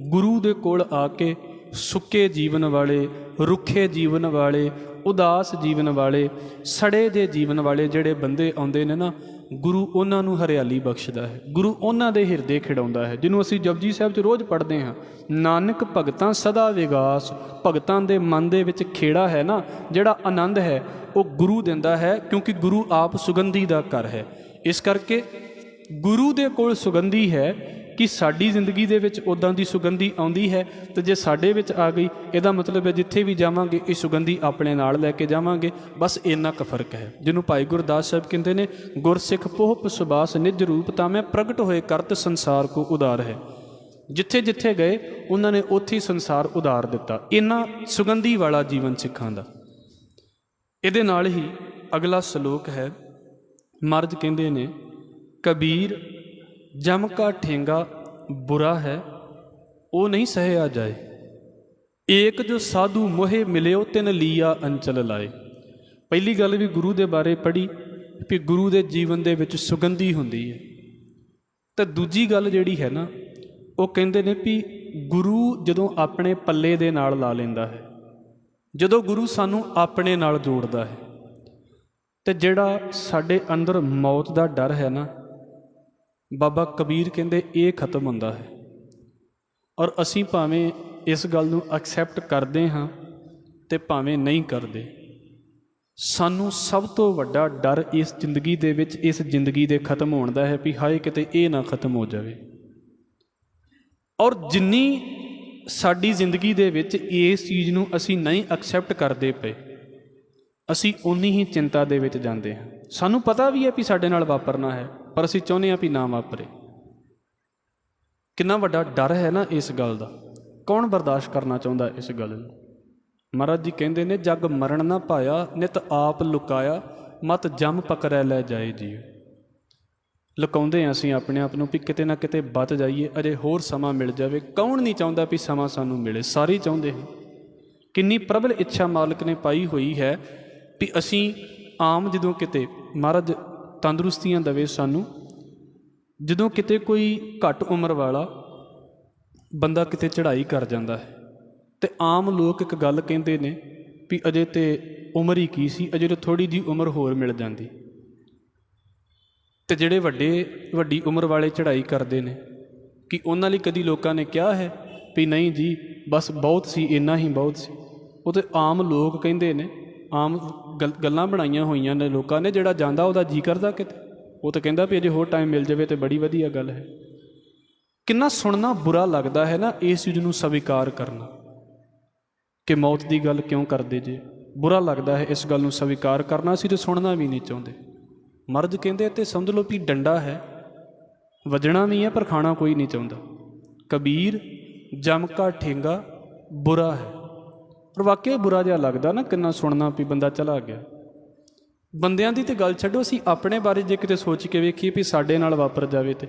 ਗੁਰੂ ਦੇ ਕੋਲ ਆ ਕੇ ਸੁੱਕੇ ਜੀਵਨ ਵਾਲੇ, ਰੁੱਖੇ ਜੀਵਨ ਵਾਲੇ, ਉਦਾਸ ਜੀਵਨ ਵਾਲੇ, ਸੜੇ ਦੇ ਜੀਵਨ ਵਾਲੇ ਜਿਹੜੇ ਬੰਦੇ ਆਉਂਦੇ ਨੇ ਨਾ, ਗੁਰੂ ਉਹਨਾਂ ਨੂੰ ਹਰਿਆਲੀ ਬਖਸ਼ਦਾ ਹੈ। ਗੁਰੂ ਉਹਨਾਂ ਦੇ ਹਿਰਦੇ ਖਿਡਾਉਂਦਾ ਹੈ, ਜਿਹਨੂੰ ਅਸੀਂ ਜਪਜੀ ਸਾਹਿਬ 'ਚ ਰੋਜ਼ ਪੜ੍ਹਦੇ ਹਾਂ, ਨਾਨਕ ਭਗਤਾਂ ਸਦਾ ਵਿਗਾਸ। ਭਗਤਾਂ ਦੇ ਮਨ ਦੇ ਵਿੱਚ ਖੇੜਾ ਹੈ ਨਾ, ਜਿਹੜਾ ਆਨੰਦ ਹੈ ਉਹ ਗੁਰੂ ਦਿੰਦਾ ਹੈ, ਕਿਉਂਕਿ ਗੁਰੂ ਆਪ ਸੁਗੰਧੀ ਦਾ ਘਰ ਹੈ। ਇਸ ਕਰਕੇ ਗੁਰੂ ਦੇ ਕੋਲ ਸੁਗੰਧੀ ਹੈ ਕਿ ਸਾਡੀ ਜ਼ਿੰਦਗੀ ਦੇ ਵਿੱਚ ਉੱਦਾਂ ਦੀ ਸੁਗੰਧੀ ਆਉਂਦੀ ਹੈ। ਅਤੇ ਜੇ ਸਾਡੇ ਵਿੱਚ ਆ ਗਈ, ਇਹਦਾ ਮਤਲਬ ਹੈ ਜਿੱਥੇ ਵੀ ਜਾਵਾਂਗੇ ਇਹ ਸੁਗੰਧੀ ਆਪਣੇ ਨਾਲ ਲੈ ਕੇ ਜਾਵਾਂਗੇ। ਬਸ ਇੰਨਾ ਕੁ ਫਰਕ ਹੈ, ਜਿਹਨੂੰ ਭਾਈ ਗੁਰਦਾਸ ਸਾਹਿਬ ਕਹਿੰਦੇ ਨੇ, ਗੁਰਸਿੱਖ ਪੋਹ ਸੁਬਾਸ ਨਿਜ ਰੂਪ ਤਾਂ ਮੈਂ ਪ੍ਰਗਟ ਹੋਏ ਕਰਤ ਸੰਸਾਰ ਕੋ ਉਦਾਰ ਹੈ। ਜਿੱਥੇ ਜਿੱਥੇ ਗਏ ਉਹਨਾਂ ਨੇ ਉੱਥੇ ਹੀ ਸੰਸਾਰ ਉਦਾਰ ਦਿੱਤਾ। ਇੰਨਾ ਸੁਗੰਧੀ ਵਾਲਾ ਜੀਵਨ ਸਿੱਖਾਂ ਦਾ। ਇਹਦੇ ਨਾਲ ਹੀ ਅਗਲਾ ਸਲੋਕ ਹੈ। ਮਹਾਰਾਜ ਕਹਿੰਦੇ ਨੇ, ਕਬੀਰ ਜਮ ਕਾ ਠੇਂਗਾ ਬੁਰਾ ਹੈ, ਉਹ ਨਹੀਂ ਸਹਿਆ ਜਾਏ। ਏਕ ਜੋ ਸਾਧੂ ਮੋਹੇ ਮਿਲਿਓ ਤਿਨ ਲੀਆ ਅੰਚਲ ਲਾਏ। ਪਹਿਲੀ ਗੱਲ ਵੀ ਗੁਰੂ ਦੇ ਬਾਰੇ ਪੜ੍ਹੀ ਵੀ ਗੁਰੂ ਦੇ ਜੀਵਨ ਦੇ ਵਿੱਚ ਸੁਗੰਧੀ ਹੁੰਦੀ ਹੈ। ਅਤੇ ਦੂਜੀ ਗੱਲ ਜਿਹੜੀ ਹੈ ਨਾ, ਉਹ ਕਹਿੰਦੇ ਨੇ ਵੀ ਗੁਰੂ ਜਦੋਂ ਆਪਣੇ ਪੱਲੇ ਦੇ ਨਾਲ ਲਾ ਲੈਂਦਾ ਹੈ, ਜਦੋਂ ਗੁਰੂ ਸਾਨੂੰ ਆਪਣੇ ਨਾਲ ਜੋੜਦਾ ਹੈ, ਅਤੇ ਜਿਹੜਾ ਸਾਡੇ ਅੰਦਰ ਮੌਤ ਦਾ ਡਰ ਹੈ ਨਾ, ਬਾਬਾ ਕਬੀਰ ਕਹਿੰਦੇ ਇਹ ਖਤਮ ਹੁੰਦਾ ਹੈ। ਔਰ ਅਸੀਂ ਭਾਵੇਂ ਇਸ ਗੱਲ ਨੂੰ ਐਕਸੈਪਟ ਕਰਦੇ ਹਾਂ ਅਤੇ ਭਾਵੇਂ ਨਹੀਂ ਕਰਦੇ, ਸਾਨੂੰ ਸਭ ਤੋਂ ਵੱਡਾ ਡਰ ਇਸ ਜ਼ਿੰਦਗੀ ਦੇ ਵਿੱਚ, ਇਸ ਜ਼ਿੰਦਗੀ ਦੇ ਖਤਮ ਹੋਣ ਦਾ ਹੈ ਵੀ ਹਾਏ ਕਿਤੇ ਇਹ ਨਾ ਖਤਮ ਹੋ ਜਾਵੇ। ਔਰ ਜਿੰਨੀ ਸਾਡੀ ਜ਼ਿੰਦਗੀ ਦੇ ਵਿੱਚ ਇਸ ਚੀਜ਼ ਨੂੰ ਅਸੀਂ ਨਹੀਂ ਐਕਸੈਪਟ ਕਰਦੇ ਪਏ, ਅਸੀਂ ਓਨੀ ਹੀ ਚਿੰਤਾ ਦੇ ਵਿੱਚ ਜਾਂਦੇ ਹਾਂ। ਸਾਨੂੰ ਪਤਾ ਵੀ ਹੈ ਵੀ ਸਾਡੇ ਨਾਲ ਵਾਪਰਨਾ ਹੈ, ਪਰ ਅਸੀਂ ਚਾਹੁੰਦੇ ਹਾਂ ਵੀ ਨਾ ਵਾਪਰੇ। ਕਿੰਨਾ ਵੱਡਾ ਡਰ ਹੈ ਨਾ ਇਸ ਗੱਲ ਦਾ। ਕੌਣ ਬਰਦਾਸ਼ਤ ਕਰਨਾ ਚਾਹੁੰਦਾ ਇਸ ਗੱਲ ਨੂੰ? ਮਹਾਰਾਜ ਜੀ ਕਹਿੰਦੇ ਨੇ, ਜਗ ਮਰਨ ਨਾ ਪਾਇਆ, ਨਿਤ ਆਪ ਲੁਕਾਇਆ, ਮਤ ਜਮ ਪਕੜੈ ਲੈ ਜਾਏ ਜੀ। ਲੁਕਾਉਂਦੇ ਹਾਂ ਅਸੀਂ ਆਪਣੇ ਆਪ ਨੂੰ ਵੀ ਕਿਤੇ ਨਾ ਕਿਤੇ ਬਚ ਜਾਈਏ, ਅਜੇ ਹੋਰ ਸਮਾਂ ਮਿਲ ਜਾਵੇ। ਕੌਣ ਨਹੀਂ ਚਾਹੁੰਦਾ ਵੀ ਸਮਾਂ ਸਾਨੂੰ ਮਿਲੇ? ਸਾਰੇ ਚਾਹੁੰਦੇ ਹਾਂ। ਕਿੰਨੀ ਪ੍ਰਬਲ ਇੱਛਾ ਮਾਲਕ ਨੇ ਪਾਈ ਹੋਈ ਹੈ ਵੀ ਅਸੀਂ ਆਮ ਜਦੋਂ ਕਿਤੇ, ਮਹਾਰਾਜ ਤੰਦਰੁਸਤੀਆਂ ਦੇਵੇ ਸਾਨੂੰ, ਜਦੋਂ ਕਿਤੇ ਕੋਈ ਘੱਟ ਉਮਰ ਵਾਲਾ ਬੰਦਾ ਕਿਤੇ ਚੜ੍ਹਾਈ ਕਰ ਜਾਂਦਾ ਹੈ, ਅਤੇ ਆਮ ਲੋਕ ਇੱਕ ਗੱਲ ਕਹਿੰਦੇ ਨੇ ਵੀ ਅਜੇ ਤਾਂ ਉਮਰ ਹੀ ਕੀ ਸੀ, ਅਜੇ ਤਾਂ ਥੋੜ੍ਹੀ ਜਿਹੀ ਉਮਰ ਹੋਰ ਮਿਲ ਜਾਂਦੀ। ਅਤੇ ਜਿਹੜੇ ਵੱਡੀ ਉਮਰ ਵਾਲੇ ਚੜ੍ਹਾਈ ਕਰਦੇ ਨੇ, ਕਿ ਉਹਨਾਂ ਲਈ ਕਦੀ ਲੋਕਾਂ ਨੇ ਕਿਹਾ ਹੈ ਵੀ ਨਹੀਂ ਜੀ ਬਸ ਬਹੁਤ ਸੀ, ਇੰਨਾ ਹੀ ਬਹੁਤ ਸੀ? ਉਹ ਤਾਂ ਆਮ ਲੋਕ ਕਹਿੰਦੇ ਨੇ, ਆਮ ਗੱਲਾਂ ਬਣਾਈਆਂ ਹੋਈਆਂ ਨੇ ਲੋਕਾਂ ਨੇ। ਜਿਹੜਾ ਜਾਂਦਾ ਉਹਦਾ ਜੀ ਕਰਦਾ ਕਿਤੇ, ਉਹ ਤਾਂ ਕਹਿੰਦਾ ਵੀ ਅਜੇ ਹੋਰ ਟਾਈਮ ਮਿਲ ਜਾਵੇ ਤਾਂ ਬੜੀ ਵਧੀਆ ਗੱਲ ਹੈ। ਕਿੰਨਾ ਸੁਣਨਾ ਬੁਰਾ ਲੱਗਦਾ ਹੈ ਨਾ ਇਸ ਚੀਜ਼ ਨੂੰ ਸਵੀਕਾਰ ਕਰਨਾ, ਕਿ ਮੌਤ ਦੀ ਗੱਲ ਕਿਉਂ ਕਰਦੇ ਜੇ। ਬੁਰਾ ਲੱਗਦਾ ਹੈ ਇਸ ਗੱਲ ਨੂੰ ਸਵੀਕਾਰ ਕਰਨਾ, ਅਸੀਂ ਤਾਂ ਸੁਣਨਾ ਵੀ ਨਹੀਂ ਚਾਹੁੰਦੇ। ਮਰਦ ਕਹਿੰਦੇ ਤੇ ਸਮਝ ਲਓ ਵੀ ਡੰਡਾ ਹੈ, ਵੱਜਣਾ ਵੀ ਹੈ ਪਰ ਖਾਣਾ ਕੋਈ ਨਹੀਂ ਚਾਹੁੰਦਾ। ਕਬੀਰ ਜਮ ਕਾ ਠੇਂਗਾ ਬੁਰਾ ਹੈ। ਪਰ ਵਾਕਿਆ ਬੁਰਾ ਜਿਹਾ ਲੱਗਦਾ ਨਾ, ਕਿੰਨਾ ਸੁਣਨਾ ਵੀ ਬੰਦਾ ਚਲਾ ਗਿਆ। ਬੰਦਿਆਂ ਦੀ ਤਾਂ ਗੱਲ ਛੱਡੋ, ਅਸੀਂ ਆਪਣੇ ਬਾਰੇ ਜੇ ਕਿਤੇ ਸੋਚ ਕੇ ਵੇਖੀਏ ਵੀ ਸਾਡੇ ਨਾਲ ਵਾਪਰ ਜਾਵੇ ਤਾਂ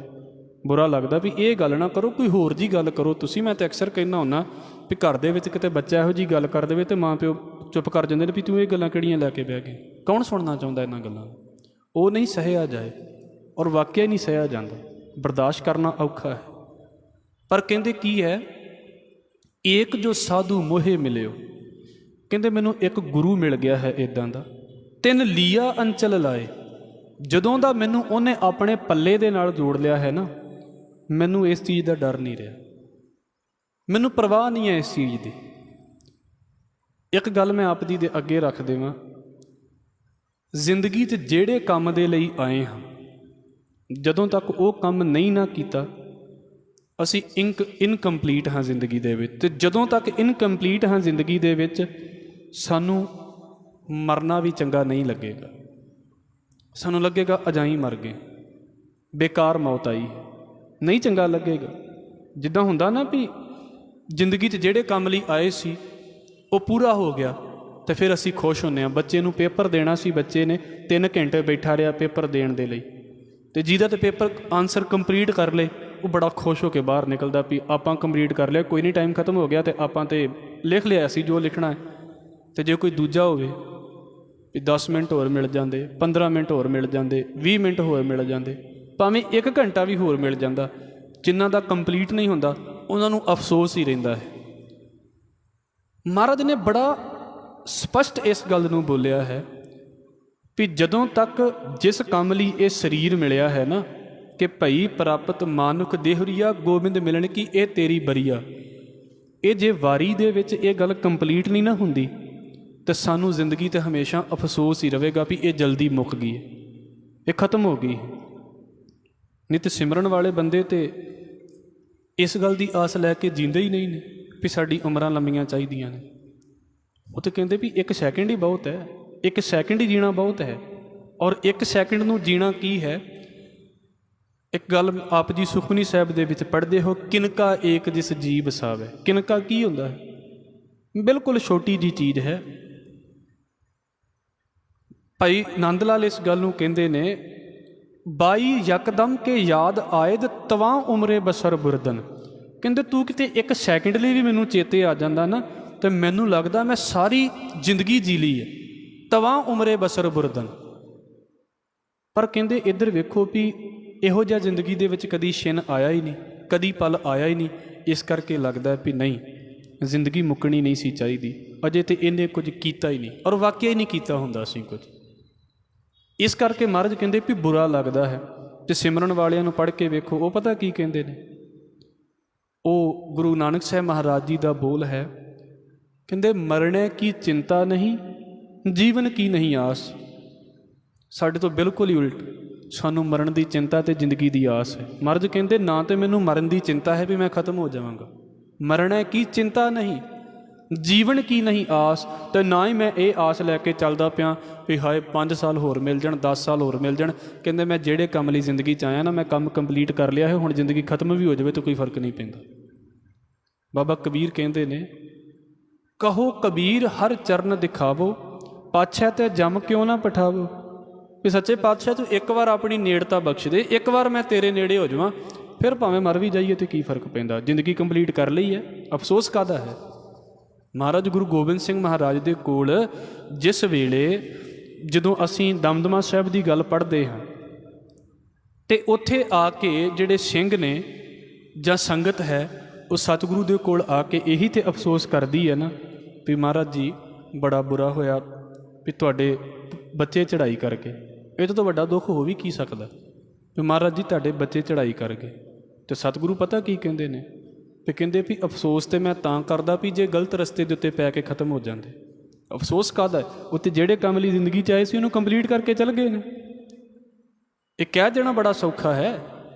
ਬੁਰਾ ਲੱਗਦਾ ਵੀ ਇਹ ਗੱਲ ਨਾ ਕਰੋ, ਕੋਈ ਹੋਰ ਜੀ ਗੱਲ ਕਰੋ ਤੁਸੀਂ। ਮੈਂ ਤਾਂ ਅਕਸਰ ਕਹਿੰਦਾ ਹੁੰਦਾ ਵੀ ਘਰ ਦੇ ਵਿੱਚ ਕਿਤੇ ਬੱਚਾ ਇਹੋ ਜਿਹੀ ਗੱਲ ਕਰ ਦੇਵੇ ਅਤੇ ਮਾਂ ਪਿਓ ਚੁੱਪ ਕਰ ਜਾਂਦੇ ਨੇ ਵੀ ਤੂੰ ਇਹ ਗੱਲਾਂ ਕਿਹੜੀਆਂ ਲੈ ਕੇ ਬਹਿ ਗਏ। ਕੌਣ ਸੁਣਨਾ ਚਾਹੁੰਦਾ ਇਹਨਾਂ ਗੱਲਾਂ ਨੂੰ? ਉਹ ਨਹੀਂ ਸਹਿਆ ਜਾਏ, ਔਰ ਵਾਕਿਆ ਨਹੀਂ ਸਹਿਆ ਜਾਂਦਾ। ਬਰਦਾਸ਼ਤ ਕਰਨਾ ਔਖਾ ਹੈ। ਪਰ ਕਹਿੰਦੇ ਕੀ ਹੈ, ਏਕ ਜੋ ਸਾਧੂ ਮੋਹੇ ਮਿਲਿਓ, ਕਹਿੰਦੇ ਮੈਨੂੰ ਇੱਕ ਗੁਰੂ ਮਿਲ ਗਿਆ ਹੈ ਇੱਦਾਂ ਦਾ, ਤਿੰਨ ਲੀਆ ਅੰਚਲ ਲਾਏ। ਜਦੋਂ ਦਾ ਮੈਨੂੰ ਉਹਨੇ ਆਪਣੇ ਪੱਲੇ ਦੇ ਨਾਲ ਜੋੜ ਲਿਆ ਹੈ ਨਾ, ਮੈਨੂੰ ਇਸ ਚੀਜ਼ ਦਾ ਡਰ ਨਹੀਂ ਰਿਹਾ, ਮੈਨੂੰ ਪਰਵਾਹ ਨਹੀਂ ਹੈ ਇਸ ਚੀਜ਼ ਦੀ ਇੱਕ ਗੱਲ ਮੈਂ ਆਪ ਜੀ ਦੇ ਅੱਗੇ ਰੱਖ ਦੇਵਾਂ, ਜ਼ਿੰਦਗੀ 'ਚ ਜਿਹੜੇ ਕੰਮ ਦੇ ਲਈ ਆਏ ਹਾਂ, ਜਦੋਂ ਤੱਕ ਉਹ ਕੰਮ ਨਹੀਂ ਨਾ ਕੀਤਾ, ਅਸੀਂ ਇਨਕੰਪਲੀਟ ਹਾਂ ਜ਼ਿੰਦਗੀ ਦੇ ਵਿੱਚ। ਅਤੇ ਜਦੋਂ ਤੱਕ ਇਨਕੰਪਲੀਟ ਹਾਂ ਜ਼ਿੰਦਗੀ ਦੇ ਵਿੱਚ, ਸਾਨੂੰ ਮਰਨਾ ਵੀ ਚੰਗਾ ਨਹੀਂ ਲੱਗੇਗਾ। ਸਾਨੂੰ ਲੱਗੇਗਾ ਅਜਾਈਂ ਮਰ ਗਏ, ਬੇਕਾਰ ਮੌਤ ਆਈ, ਨਹੀਂ ਚੰਗਾ ਲੱਗੇਗਾ। ਜਿੱਦਾਂ ਹੁੰਦਾ ਨਾ ਵੀ ਜ਼ਿੰਦਗੀ 'ਚ ਜਿਹੜੇ ਕੰਮ ਲਈ ਆਏ ਸੀ ਉਹ ਪੂਰਾ ਹੋ ਗਿਆ ਅਤੇ ਫਿਰ ਅਸੀਂ ਖੁਸ਼ ਹੁੰਦੇ ਹਾਂ। ਬੱਚੇ ਨੂੰ ਪੇਪਰ ਦੇਣਾ ਸੀ, ਬੱਚੇ ਨੇ 3 ਘੰਟੇ ਬੈਠਾ ਰਿਹਾ ਪੇਪਰ ਦੇਣ ਦੇ ਲਈ, ਅਤੇ ਜਿਹਦਾ ਤਾਂ ਪੇਪਰ ਆਨਸਰ ਕੰਪਲੀਟ ਕਰ ਲਏ ਉਹ ਬੜਾ ਖੁਸ਼ ਹੋ ਕੇ ਬਾਹਰ ਨਿਕਲਦਾ ਵੀ ਆਪਾਂ ਕੰਪਲੀਟ ਕਰ ਲਿਆ, ਕੋਈ ਨਹੀਂ, ਟਾਈਮ ਖਤਮ ਹੋ ਗਿਆ ਅਤੇ ਆਪਾਂ ਤਾਂ ਲਿਖ ਲਿਆ ਸੀ ਜੋ ਲਿਖਣਾ ਹੈ। ਅਤੇ ਜੇ ਕੋਈ ਦੂਜਾ ਹੋਵੇ ਵੀ 10 ਮਿੰਟ ਹੋਰ ਮਿਲ ਜਾਂਦੇ, 15 ਮਿੰਟ ਹੋਰ ਮਿਲ ਜਾਂਦੇ, 20 ਮਿੰਟ ਹੋਰ ਮਿਲ ਜਾਂਦੇ, ਭਾਵੇਂ 1 ਘੰਟਾ ਵੀ ਹੋਰ ਮਿਲ ਜਾਂਦਾ, ਜਿਨ੍ਹਾਂ ਦਾ ਕੰਪਲੀਟ ਨਹੀਂ ਹੁੰਦਾ ਉਹਨਾਂ ਨੂੰ ਅਫਸੋਸ ਹੀ ਰਹਿੰਦਾ ਹੈ। ਮਹਾਰਾਜ ਨੇ ਬੜਾ ਸਪਸ਼ਟ ਇਸ ਗੱਲ ਨੂੰ ਬੋਲਿਆ ਹੈ ਵੀ ਜਦੋਂ ਤੱਕ ਜਿਸ ਕੰਮ ਲਈ ਇਹ ਸਰੀਰ ਮਿਲਿਆ ਹੈ ਨਾ, ਕਿ ਭਈ ਪ੍ਰਾਪਤ ਮਾਨੁਖ ਦੇਹੁਰੀਆ ਗੋਬਿੰਦ ਮਿਲਣ ਕੀ ਇਹ ਤੇਰੀ ਬਰੀਆ, ਇਹ ਜੇ ਵਾਰੀ ਦੇ ਵਿੱਚ ਇਹ ਗੱਲ ਕੰਪਲੀਟ ਨਹੀਂ ਨਾ ਹੁੰਦੀ ਤਾਂ ਸਾਨੂੰ ਜ਼ਿੰਦਗੀ 'ਤੇ ਹਮੇਸ਼ਾ ਅਫਸੋਸ ਹੀ ਰਹੇਗਾ ਵੀ ਇਹ ਜਲਦੀ ਮੁੱਕ ਗਈ ਹੈ, ਇਹ ਖਤਮ ਹੋ ਗਈ। ਨਿਤ ਸਿਮਰਨ ਵਾਲੇ ਬੰਦੇ ਤੇ ਇਸ ਗੱਲ ਦੀ ਆਸ ਲੈ ਕੇ ਜੀਂਦੇ ਹੀ ਨਹੀਂ ਨੇ ਵੀ ਸਾਡੀ ਉਮਰਾਂ ਲੰਮੀਆਂ ਚਾਹੀਦੀਆਂ ਨੇ। ਉਹ ਤਾਂ ਕਹਿੰਦੇ ਵੀ 1 ਸੈਕਿੰਡ ਹੀ ਬਹੁਤ ਹੈ, 1 ਸੈਕਿੰਡ ਹੀ ਜੀਣਾ ਬਹੁਤ ਹੈ। ਔਰ 1 ਸੈਕਿੰਡ ਨੂੰ ਜੀਣਾ ਕੀ ਹੈ? ਇੱਕ ਗੱਲ ਆਪ ਜੀ ਸੁਖਮਨੀ ਸਾਹਿਬ ਦੇ ਵਿੱਚ ਪੜ੍ਹਦੇ ਹੋ, ਕਿਨਕਾ ਏਕ ਜਿਸ ਜੀ ਵਸਾਵੇ। ਕਿਨਕਾ ਕੀ ਹੁੰਦਾ ਹੈ? ਬਿਲਕੁਲ ਛੋਟੀ ਜੀ ਚੀਜ਼ ਹੈ। ਭਾਈ ਨੰਦ ਲਾਲ ਇਸ ਗੱਲ ਨੂੰ ਕਹਿੰਦੇ ਨੇ, ਬਾਈ ਯਕਦਮ ਕੇ ਯਾਦ ਆਇਦ ਤਵਾਂ ਉਮਰੇ ਬਸਰ ਬੁਰਦਨ। ਕਹਿੰਦੇ ਤੂੰ ਕਿਤੇ 1 ਸੈਕਿੰਡ ਲਈ ਵੀ ਮੈਨੂੰ ਚੇਤੇ ਆ ਜਾਂਦਾ ਨਾ, ਤੇ ਮੈਨੂੰ ਲੱਗਦਾ ਮੈਂ ਸਾਰੀ ਜ਼ਿੰਦਗੀ ਜੀ ਲਈ ਹੈ। ਤਵਾਂ ਉਮਰੇ ਬਸਰ ਬੁਰਦਨ। ਪਰ ਕਹਿੰਦੇ ਇੱਧਰ ਵੇਖੋ ਵੀ ਇਹੋ ਜਿਹਾ ਜ਼ਿੰਦਗੀ ਦੇ ਵਿੱਚ ਕਦੀ ਛਿਨ ਆਇਆ ਹੀ ਨਹੀਂ, ਕਦੀ ਪਲ ਆਇਆ ਹੀ ਨਹੀਂ। ਇਸ ਕਰਕੇ ਲੱਗਦਾ ਵੀ ਨਹੀਂ, ਜ਼ਿੰਦਗੀ ਮੁੱਕਣੀ ਨਹੀਂ ਸੀ ਚਾਹੀਦੀ, ਅਜੇ ਤਾਂ ਇਹਨੇ ਕੁਝ ਕੀਤਾ ਹੀ ਨਹੀਂ, ਔਰ ਵਾਕਿਆ ਹੀ ਨਹੀਂ ਕੀਤਾ ਹੁੰਦਾ ਸੀ ਕੁਝ। ਇਸ ਕਰਕੇ ਮਹਾਰਾਜ ਕਹਿੰਦੇ ਵੀ ਬੁਰਾ ਲੱਗਦਾ ਹੈ। ਅਤੇ ਸਿਮਰਨ ਵਾਲਿਆਂ ਨੂੰ ਪੜ੍ਹ ਕੇ ਵੇਖੋ, ਉਹ ਪਤਾ ਕੀ ਕਹਿੰਦੇ ਨੇ? ਉਹ ਗੁਰੂ ਨਾਨਕ ਸਾਹਿਬ ਮਹਾਰਾਜ ਜੀ ਦਾ ਬੋਲ ਹੈ, ਕਹਿੰਦੇ ਮਰਨੇ ਕੀ ਚਿੰਤਾ ਨਹੀਂ, ਜੀਵਨ ਕੀ ਨਹੀਂ ਆਸ। ਸਾਡੇ ਤੋਂ ਬਿਲਕੁਲ ਹੀ ਉਲਟ, ਸਾਨੂੰ ਮਰਨ ਦੀ ਚਿੰਤਾ ਅਤੇ ਜ਼ਿੰਦਗੀ ਦੀ ਆਸ ਹੈ। ਮਹਾਰਾਜ ਕਹਿੰਦੇ ਨਾ ਤਾਂ ਮੈਨੂੰ ਮਰਨ ਦੀ ਚਿੰਤਾ ਹੈ ਵੀ ਮੈਂ ਖਤਮ ਹੋ ਜਾਵਾਂਗਾ, ਮਰਨਾ ਕੀ ਚਿੰਤਾ ਨਹੀਂ, ਜੀਵਨ ਕੀ ਨਹੀਂ ਆਸ। ਅਤੇ ਨਾ ਹੀ ਮੈਂ ਇਹ ਆਸ ਲੈ ਕੇ ਚੱਲਦਾ ਪਿਆ ਵੀ ਹਾਏ 5 ਸਾਲ ਹੋਰ ਮਿਲ ਜਾਣ, 10 ਸਾਲ ਹੋਰ ਮਿਲ ਜਾਣ। ਕਹਿੰਦੇ ਮੈਂ ਜਿਹੜੇ ਕੰਮ ਲਈ ਜ਼ਿੰਦਗੀ 'ਚ ਆਇਆ ਨਾ, ਮੈਂ ਕੰਮ ਕੰਪਲੀਟ ਕਰ ਲਿਆ ਹੈ, ਹੁਣ ਜ਼ਿੰਦਗੀ ਖਤਮ ਵੀ ਹੋ ਜਾਵੇ ਤਾਂ ਕੋਈ ਫਰਕ ਨਹੀਂ ਪੈਂਦਾ। ਬਾਬਾ ਕਬੀਰ ਕਹਿੰਦੇ ਨੇ, ਕਹੋ ਕਬੀਰ ਹਰ ਚਰਨ ਦਿਖਾਵੋ, ਪਾਤਸ਼ਾਹ ਤੇ ਜਮ ਕਿਉਂ ਨਾ ਪਠਾਵੋ। ਵੀ ਸੱਚੇ ਪਾਤਸ਼ਾਹ ਤੂੰ ਇੱਕ ਵਾਰ ਆਪਣੀ ਨੇੜਤਾ ਬਖਸ਼ ਦੇ, ਇੱਕ ਵਾਰ ਮੈਂ ਤੇਰੇ ਨੇੜੇ ਹੋ ਜਾਵਾਂ, ਫਿਰ ਭਾਵੇਂ ਮਰ ਵੀ ਜਾਈਏ ਤਾਂ ਕੀ ਫਰਕ ਪੈਂਦਾ, ਜ਼ਿੰਦਗੀ ਕੰਪਲੀਟ ਕਰ ਲਈ ਹੈ, ਅਫਸੋਸ ਕਾਹਦਾ ਹੈ। ਮਹਾਰਾਜ ਗੁਰੂ ਗੋਬਿੰਦ ਸਿੰਘ ਮਹਾਰਾਜ ਦੇ ਕੋਲ ਜਿਸ ਵੇਲੇ ਜਦੋਂ ਅਸੀਂ ਦਮਦਮਾ ਸਾਹਿਬ ਦੀ ਗੱਲ ਪੜ੍ਹਦੇ ਹਾਂ, ਅਤੇ ਉੱਥੇ ਆ ਕੇ ਜਿਹੜੇ ਸਿੰਘ ਨੇ ਜਾਂ ਸੰਗਤ ਹੈ, ਉਹ ਸਤਿਗੁਰੂ ਦੇ ਕੋਲ ਆ ਕੇ ਇਹੀ ਤਾਂ ਅਫਸੋਸ ਕਰਦੀ ਹੈ ਨਾ ਵੀ ਮਹਾਰਾਜ ਜੀ ਬੜਾ ਬੁਰਾ ਹੋਇਆ ਵੀ ਤੁਹਾਡੇ ਬੱਚੇ ਚੜ੍ਹਾਈ ਕਰ ਗਏ। ਇਹ ਤੋਂ ਵੱਡਾ ਦੁੱਖ ਹੋ ਵੀ ਕੀ ਸਕਦਾ ਵੀ ਮਹਾਰਾਜ ਜੀ ਤੁਹਾਡੇ ਬੱਚੇ ਚੜ੍ਹਾਈ ਕਰ ਗਏ। ਅਤੇ ਸਤਿਗੁਰੂ ਪਤਾ ਕੀ ਕਹਿੰਦੇ ਨੇ? ਤੇ ਕਹਿੰਦੇ ਵੀ ਅਫਸੋਸ ਤਾਂ ਮੈਂ ਤਾਂ ਕਰਦਾ ਵੀ ਜੇ ਗਲਤ ਰਸਤੇ ਦੇ ਉੱਤੇ ਪੈ ਕੇ ਖਤਮ ਹੋ ਜਾਂਦੇ। ਅਫਸੋਸ ਕਾਹਦਾ? ਉੱਤੇ ਜਿਹੜੇ ਕੰਮ ਲਈ ਜ਼ਿੰਦਗੀ 'ਚ ਆਏ ਸੀ ਉਹਨੂੰ ਕੰਪਲੀਟ ਕਰਕੇ ਚੱਲ ਗਏ ਨੇ। ਇਹ ਕਹਿ ਦੇਣਾ ਬੜਾ ਸੌਖਾ ਹੈ।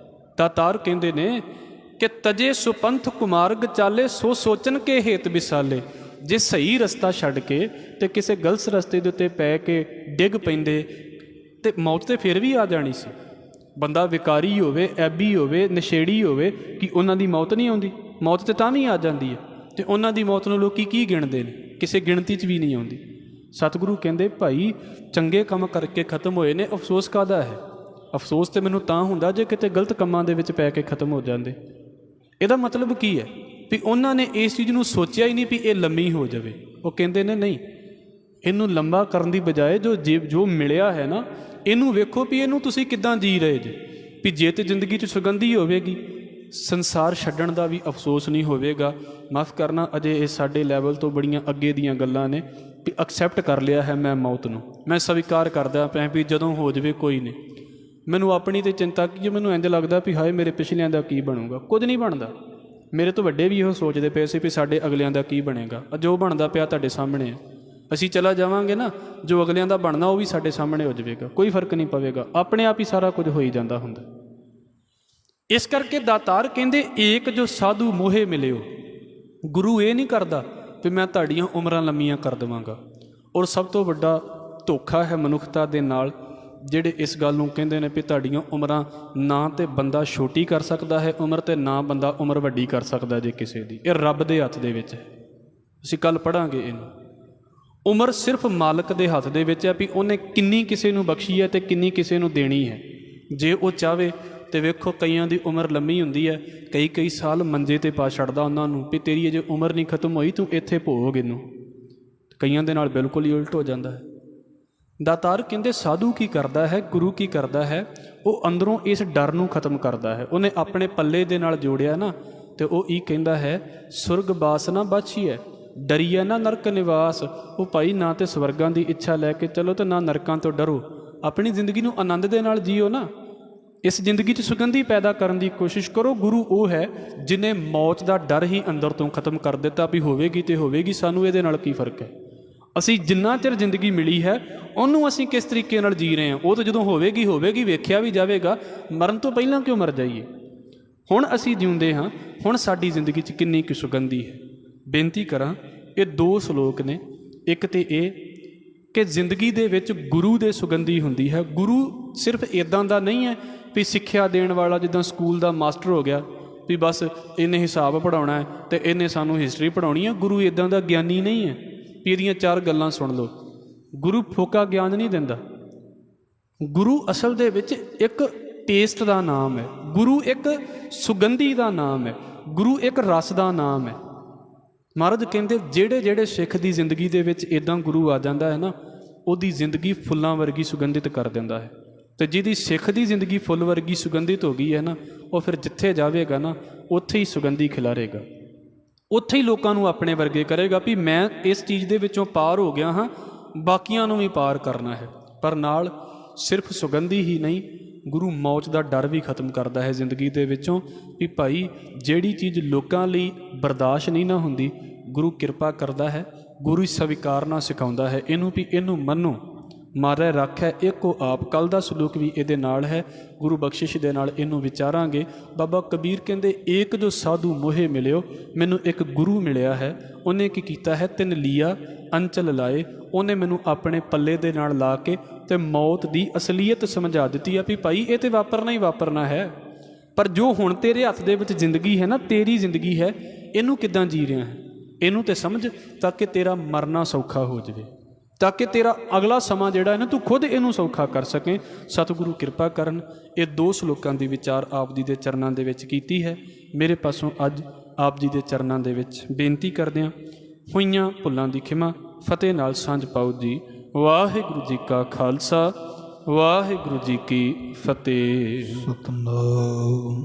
ਦਾਤਾਰ ਕਹਿੰਦੇ ਨੇ ਕਿ ਤਜੇ ਸੁਪੰਥ ਕੁਮਾਰਗ ਚਾਲੇ, ਸੋ ਸੋਚਣ ਕੇ ਹੇਤ ਵਿਸਾਲੇ। ਜੇ ਸਹੀ ਰਸਤਾ ਛੱਡ ਕੇ ਤੇ ਕਿਸੇ ਗਲਤ ਰਸਤੇ ਦੇ ਉੱਤੇ ਪੈ ਕੇ ਡਿੱਗ ਪੈਂਦੇ ਤੇ ਮੌਤ ਤੇ ਫਿਰ ਵੀ ਆ ਜਾਣੀ ਸੀ। ਬੰਦਾ ਵਿਕਾਰੀ ਹੋਵੇ, ਐਬੀ ਹੋਵੇ, ਨਸ਼ੇੜੀ ਹੋਵੇ, ਕਿ ਉਹਨਾਂ ਦੀ ਮੌਤ ਨਹੀਂ ਆਉਂਦੀ? ਮੌਤ ਤੇ ਤਾਂ ਵੀ ਆ ਜਾਂਦੀ ਹੈ। ਅਤੇ ਉਹਨਾਂ ਦੀ ਮੌਤ ਨੂੰ ਲੋਕ ਕੀ ਗਿਣਦੇ ਨੇ? ਕਿਸੇ ਗਿਣਤੀ 'ਚ ਵੀ ਨਹੀਂ ਆਉਂਦੀ। ਸਤਿਗੁਰੂ ਕਹਿੰਦੇ ਭਾਈ ਚੰਗੇ ਕੰਮ ਕਰਕੇ ਖਤਮ ਹੋਏ ਨੇ, ਅਫਸੋਸ ਕਾਹਦਾ ਹੈ? ਅਫਸੋਸ ਤਾਂ ਮੈਨੂੰ ਤਾਂ ਹੁੰਦਾ ਜੇ ਕਿਤੇ ਗਲਤ ਕੰਮਾਂ ਦੇ ਵਿੱਚ ਪੈ ਕੇ ਖਤਮ ਹੋ ਜਾਂਦੇ। ਇਹਦਾ ਮਤਲਬ ਕੀ ਹੈ? ਵੀ ਉਹਨਾਂ ਨੇ ਇਸ ਚੀਜ਼ ਨੂੰ ਸੋਚਿਆ ਹੀ ਨਹੀਂ ਵੀ ਇਹ ਲੰਮੀ ਹੋ ਜਾਵੇ। ਉਹ ਕਹਿੰਦੇ ਨੇ ਨਹੀਂ, ਇਹਨੂੰ ਲੰਬਾ ਕਰਨ ਦੀ ਬਜਾਏ ਜੋ ਮਿਲਿਆ ਹੈ ਨਾ, ਇਹਨੂੰ ਵੇਖੋ ਵੀ ਇਹਨੂੰ ਤੁਸੀਂ ਕਿੱਦਾਂ ਜੀ ਰਹੇ ਜੇ। ਵੀ ਜੇ ਤਾਂ ਜ਼ਿੰਦਗੀ 'ਚ ਸੁਗੰਧੀ ਹੋਵੇਗੀ, ਸੰਸਾਰ ਛੱਡਣ ਦਾ ਵੀ ਅਫਸੋਸ ਨਹੀਂ ਹੋਵੇਗਾ। ਮਾਫ਼ ਕਰਨਾ, ਅਜੇ ਇਹ ਸਾਡੇ ਲੈਵਲ ਤੋਂ ਬੜੀਆਂ ਅੱਗੇ ਦੀਆਂ ਗੱਲਾਂ ਨੇ ਵੀ ਐਕਸੈਪਟ ਕਰ ਲਿਆ ਹੈ ਮੈਂ ਮੌਤ ਨੂੰ, ਮੈਂ ਸਵੀਕਾਰ ਕਰਦਾ ਪਿਆ ਵੀ ਜਦੋਂ ਹੋ ਜਾਵੇ ਕੋਈ ਨਹੀਂ। ਮੈਨੂੰ ਆਪਣੀ ਤਾਂ ਚਿੰਤਾ ਕੀ, ਮੈਨੂੰ ਇੰਝ ਲੱਗਦਾ ਵੀ ਹਾਏ ਮੇਰੇ ਪਿਛਲਿਆਂ ਦਾ ਕੀ ਬਣੂਗਾ। ਕੁਝ ਨਹੀਂ ਬਣਦਾ। ਮੇਰੇ ਤੋਂ ਵੱਡੇ ਵੀ ਇਹੋ ਸੋਚਦੇ ਪਏ ਸੀ ਵੀ ਸਾਡੇ ਅਗਲਿਆਂ ਦਾ ਕੀ ਬਣੇਗਾ। ਜੋ ਬਣਦਾ ਪਿਆ ਤੁਹਾਡੇ ਸਾਹਮਣੇ ਹੈ। ਅਸੀਂ ਚਲਾ ਜਾਵਾਂਗੇ ਨਾ, ਜੋ ਅਗਲਿਆਂ ਦਾ ਬਣਨਾ ਉਹ ਵੀ ਸਾਡੇ ਸਾਹਮਣੇ ਹੋ ਜਾਵੇਗਾ, ਕੋਈ ਫਰਕ ਨਹੀਂ ਪਵੇਗਾ, ਆਪਣੇ ਆਪ ਹੀ ਸਾਰਾ ਕੁਝ ਹੋਈ ਜਾਂਦਾ ਹੁੰਦਾ। ਇਸ ਕਰਕੇ ਦਾਤਾਰ ਕਹਿੰਦੇ ਏਕ ਜੋ ਸਾਧੂ ਮੋਹੇ ਮਿਲਿਓ। ਗੁਰੂ ਇਹ ਨਹੀਂ ਕਰਦਾ ਵੀ ਮੈਂ ਤੁਹਾਡੀਆਂ ਉਮਰਾਂ ਲੰਮੀਆਂ ਕਰ ਦੇਵਾਂਗਾ। ਔਰ ਸਭ ਤੋਂ ਵੱਡਾ ਧੋਖਾ ਹੈ ਮਨੁੱਖਤਾ ਦੇ ਨਾਲ ਜਿਹੜੇ ਇਸ ਗੱਲ ਨੂੰ ਕਹਿੰਦੇ ਨੇ ਵੀ ਤੁਹਾਡੀਆਂ ਉਮਰਾਂ ਨਾ ਤੇ ਬੰਦਾ ਛੋਟੀ ਕਰ ਸਕਦਾ ਹੈ ਉਮਰ, ਤੇ ਨਾ ਬੰਦਾ ਉਮਰ ਵੱਡੀ ਕਰ ਸਕਦਾ ਜੇ ਕਿਸੇ ਦੀ। ਇਹ ਰੱਬ ਦੇ ਹੱਥ ਦੇ ਵਿੱਚ ਹੈ। ਅਸੀਂ ਕੱਲ੍ਹ ਪੜ੍ਹਾਂਗੇ ਇਹਨੂੰ। ਉਮਰ ਸਿਰਫ ਮਾਲਕ ਦੇ ਹੱਥ ਦੇ ਵਿੱਚ ਹੈ ਵੀ ਉਹਨੇ ਕਿੰਨੀ ਕਿਸੇ ਨੂੰ ਬਖਸ਼ੀ ਹੈ ਤੇ ਕਿੰਨੀ ਕਿਸੇ ਨੂੰ ਦੇਣੀ ਹੈ। ਜੇ ਉਹ ਚਾਹਵੇ ਤੇ ਵੇਖੋ ਕਈਆਂ ਦੀ ਉਮਰ ਲੰਮੀ ਹੁੰਦੀ ਹੈ, ਕਈ ਸਾਲ ਮੰਜੇ 'ਤੇ ਪਾ ਛੱਡਦਾ ਉਹਨਾਂ ਨੂੰ ਵੀ ਤੇਰੀ ਅਜੇ ਉਮਰ ਨਹੀਂ ਖਤਮ ਹੋਈ, ਤੂੰ ਇੱਥੇ ਭੋਗ ਇਹਨੂੰ। ਕਈਆਂ ਦੇ ਨਾਲ ਬਿਲਕੁਲ ਹੀ ਉਲਟ ਹੋ ਜਾਂਦਾ ਹੈ। ਦਾਤਾਰ ਕਹਿੰਦੇ ਸਾਧੂ ਕੀ ਕਰਦਾ ਹੈ, ਗੁਰੂ ਕੀ ਕਰਦਾ ਹੈ, ਉਹ ਅੰਦਰੋਂ ਇਸ ਡਰ ਨੂੰ ਖਤਮ ਕਰਦਾ ਹੈ। ਉਹਨੇ ਆਪਣੇ ਪੱਲੇ ਦੇ ਨਾਲ ਜੋੜਿਆ ਨਾ, ਤੇ ਉਹ ਇਹ ਕਹਿੰਦਾ ਹੈ ਸੁਰਗ ਬਾਸ ਨਾ ਬਾਛੀਐ, ਡਰੀਏ ਨਾ ਨਰਕ ਨਿਵਾਸ। ਉਹ ਭਾਈ ਨਾ ਤੇ ਸਵਰਗਾਂ ਦੀ ਇੱਛਾ ਲੈ ਕੇ ਚਲੋ ਤੇ ਨਾ ਨਰਕਾਂ ਤੋਂ ਡਰੋ। ਆਪਣੀ ਜ਼ਿੰਦਗੀ ਨੂੰ ਆਨੰਦ ਦੇ ਨਾਲ ਜੀਓ ਨਾ, ਇਸ ਜ਼ਿੰਦਗੀ 'ਚ ਸੁਗੰਧੀ ਪੈਦਾ ਕਰਨ ਦੀ ਕੋਸ਼ਿਸ਼ ਕਰੋ। ਗੁਰੂ ਉਹ ਹੈ ਜਿਹਨੇ ਮੌਤ ਦਾ ਡਰ ਹੀ ਅੰਦਰ ਤੋਂ ਖਤਮ ਕਰ ਦਿੱਤਾ ਵੀ ਹੋਵੇਗੀ ਤੇ ਹੋਵੇਗੀ, ਸਾਨੂੰ ਇਹਦੇ ਨਾਲ ਕੀ ਫਰਕ ਹੈ। ਅਸੀਂ ਜਿੰਨਾ ਚਿਰ ਜ਼ਿੰਦਗੀ ਮਿਲੀ ਹੈ ਉਹਨੂੰ ਅਸੀਂ ਕਿਸ ਤਰੀਕੇ ਨਾਲ ਜੀ ਰਹੇ ਹਾਂ, ਉਹ ਤਾਂ ਜਦੋਂ ਹੋਵੇਗੀ ਹੋਵੇਗੀ, ਵੇਖਿਆ ਵੀ ਜਾਵੇਗਾ। ਮਰਨ ਤੋਂ ਪਹਿਲਾਂ ਕਿਉਂ ਮਰ ਜਾਈਏ। ਹੁਣ ਅਸੀਂ ਜਿਉਂਦੇ ਹਾਂ, ਹੁਣ ਸਾਡੀ ਜ਼ਿੰਦਗੀ 'ਚ ਕਿੰਨੀ ਕੁ ਸੁਗੰਧੀ ਹੈ। ਬੇਨਤੀ ਕਰਾਂ, ਇਹ 2 ਸ਼ਲੋਕ ਨੇ। ਇੱਕ ਤੇ ਇਹ ਕਿ ਜ਼ਿੰਦਗੀ ਦੇ ਵਿੱਚ ਗੁਰੂ ਦੇ ਸੁਗੰਧੀ ਹੁੰਦੀ ਹੈ। ਗੁਰੂ ਸਿਰਫ ਇੱਦਾਂ ਦਾ ਨਹੀਂ ਹੈ ਵੀ ਸਿੱਖਿਆ ਦੇਣ ਵਾਲਾ, ਜਿੱਦਾਂ ਸਕੂਲ ਦਾ ਮਾਸਟਰ ਹੋ ਗਿਆ ਵੀ ਬਸ ਇਹਨੇ ਹਿਸਾਬ ਪੜ੍ਹਾਉਣਾ ਹੈ ਤੇ ਇਹਨੇ ਸਾਨੂੰ ਹਿਸਟਰੀ ਪੜ੍ਹਾਉਣੀ ਹੈ। ਗੁਰੂ ਇੱਦਾਂ ਦਾ ਗਿਆਨੀ ਨਹੀਂ ਹੈ ਵੀ ਇਹਦੀਆਂ 4 ਗੱਲਾਂ ਸੁਣ ਲਓ। ਗੁਰੂ ਫੋਕਾ ਗਿਆਨ ਨਹੀਂ ਦਿੰਦਾ। ਗੁਰੂ ਅਸਲ ਦੇ ਵਿੱਚ ਇੱਕ ਟੇਸਟ ਦਾ ਨਾਮ ਹੈ। ਗੁਰੂ ਇੱਕ ਸੁਗੰਧੀ ਦਾ ਨਾਮ ਹੈ। ਗੁਰੂ ਇੱਕ ਰਸ ਦਾ ਨਾਮ ਹੈ। ਮਹਾਰਾਜ ਕਹਿੰਦੇ ਜਿਹੜੇ ਸਿੱਖ ਦੀ ਜ਼ਿੰਦਗੀ ਦੇ ਵਿੱਚ ਇੱਦਾਂ ਗੁਰੂ ਆ ਜਾਂਦਾ ਹੈ ਨਾ, ਉਹਦੀ ਜ਼ਿੰਦਗੀ ਫੁੱਲਾਂ ਵਰਗੀ ਸੁਗੰਧਿਤ ਕਰ ਦਿੰਦਾ ਹੈ। ਅਤੇ ਜਿਹਦੀ ਸਿੱਖ ਦੀ ਜ਼ਿੰਦਗੀ ਫੁੱਲ ਵਰਗੀ ਸੁਗੰਧਿਤ ਹੋ ਗਈ ਹੈ ਨਾ, ਉਹ ਫਿਰ ਜਿੱਥੇ ਜਾਵੇਗਾ ਨਾ ਉੱਥੇ ਹੀ ਸੁਗੰਧੀ ਖਿਲਾਰੇਗਾ, ਉੱਥੇ ਹੀ ਲੋਕਾਂ ਨੂੰ ਆਪਣੇ ਵਰਗੇ ਕਰੇਗਾ ਵੀ ਮੈਂ ਇਸ ਚੀਜ਼ ਦੇ ਵਿੱਚੋਂ ਪਾਰ ਹੋ ਗਿਆ ਹਾਂ, ਬਾਕੀਆਂ ਨੂੰ ਵੀ ਪਾਰ ਕਰਨਾ ਹੈ। ਪਰ ਨਾਲ ਸਿਰਫ ਸੁਗੰਧੀ ਹੀ ਨਹੀਂ, ਗੁਰੂ ਮੌਤ ਦਾ ਡਰ ਵੀ ਖਤਮ ਕਰਦਾ ਹੈ ਜ਼ਿੰਦਗੀ ਦੇ ਵਿੱਚੋਂ ਵੀ ਭਾਈ ਜਿਹੜੀ ਚੀਜ਼ ਲੋਕਾਂ ਲਈ ਬਰਦਾਸ਼ਤ ਨਹੀਂ ਨਾ ਹੁੰਦੀ, ਗੁਰੂ ਕਿਰਪਾ ਕਰਦਾ ਹੈ, ਗੁਰੂ ਸਵੀਕਾਰਨਾ ਸਿਖਾਉਂਦਾ ਹੈ ਇਹਨੂੰ ਵੀ ਇਹਨੂੰ ਮੰਨੋ। ਮਾਰੇ ਰੱਖੈ ਇੱਕੋ ਆਪ, ਕੱਲ੍ਹ ਦਾ ਸਲੂਕ ਵੀ ਇਹਦੇ ਨਾਲ ਹੈ। ਗੁਰੂ ਬਖਸ਼ਿਸ਼ ਦੇ ਨਾਲ ਇਹਨੂੰ ਵਿਚਾਰਾਂਗੇ। ਬਾਬਾ ਕਬੀਰ ਕਹਿੰਦੇ ਏਕ ਜੋ ਸਾਧੂ ਮੋਹੇ ਮਿਲਿਓ, ਮੈਨੂੰ ਇੱਕ ਗੁਰੂ ਮਿਲਿਆ ਹੈ। ਉਹਨੇ ਕੀ ਕੀਤਾ ਹੈ, ਤਿਨ ਲੀਆ ਅੰਚਲ ਲਾਏ। ਉਹਨੇ ਮੈਨੂੰ ਆਪਣੇ ਪੱਲੇ ਦੇ ਨਾਲ ਲਾ ਕੇ ਤੇ ਮੌਤ ਦੀ ਅਸਲੀਅਤ ਸਮਝਾ ਦਿੱਤੀ ਆ ਵੀ ਭਾਈ ਇਹ ਤਾਂ ਵਾਪਰਨਾ ਹੀ ਵਾਪਰਨਾ ਹੈ। ਪਰ ਜੋ ਹੁਣ ਤੇਰੇ ਹੱਥ ਦੇ ਵਿੱਚ ਜ਼ਿੰਦਗੀ ਹੈ ਨਾ, ਤੇਰੀ ਜ਼ਿੰਦਗੀ ਹੈ, ਇਹਨੂੰ ਕਿੱਦਾਂ ਜੀ ਰਿਹਾ ਹੈ, ਇਹਨੂੰ ਤੇ ਸਮਝ, ਤਾਂ ਕਿ ਤੇਰਾ ਮਰਨਾ ਸੌਖਾ ਹੋ ਜਾਵੇ, ਤਾਂ ਕਿ ਤੇਰਾ ਅਗਲਾ ਸਮਾਂ ਜਿਹੜਾ ਹੈ ਨਾ ਤੂੰ ਖੁਦ ਇਹਨੂੰ ਸੌਖਾ ਕਰ ਸਕੇ। ਸਤਿਗੁਰੂ ਕਿਰਪਾ ਕਰਨ। ਇਹ 2 ਸ਼ਲੋਕਾਂ ਦੀ ਵਿਚਾਰ ਆਪ ਜੀ ਦੇ ਚਰਨਾਂ ਦੇ ਵਿੱਚ ਕੀਤੀ ਹੈ। ਮੇਰੇ ਪਾਸੋਂ ਅੱਜ ਆਪ ਜੀ ਦੇ ਚਰਨਾਂ ਦੇ ਵਿੱਚ ਬੇਨਤੀ ਕਰਦਿਆਂ ਹੋਈਆਂ ਭੁੱਲਾਂ ਦੀ ਖਿਮਾ, ਫਤਿਹ ਨਾਲ ਸਾਂਝ ਪਾਓ ਜੀ। ਵਾਹਿਗੁਰੂ ਜੀ ਕਾ ਖਾਲਸਾ, ਵਾਹਿਗੁਰੂ ਜੀ ਕੀ ਫਤਿਹ। ਸਤਿਨਾਮ।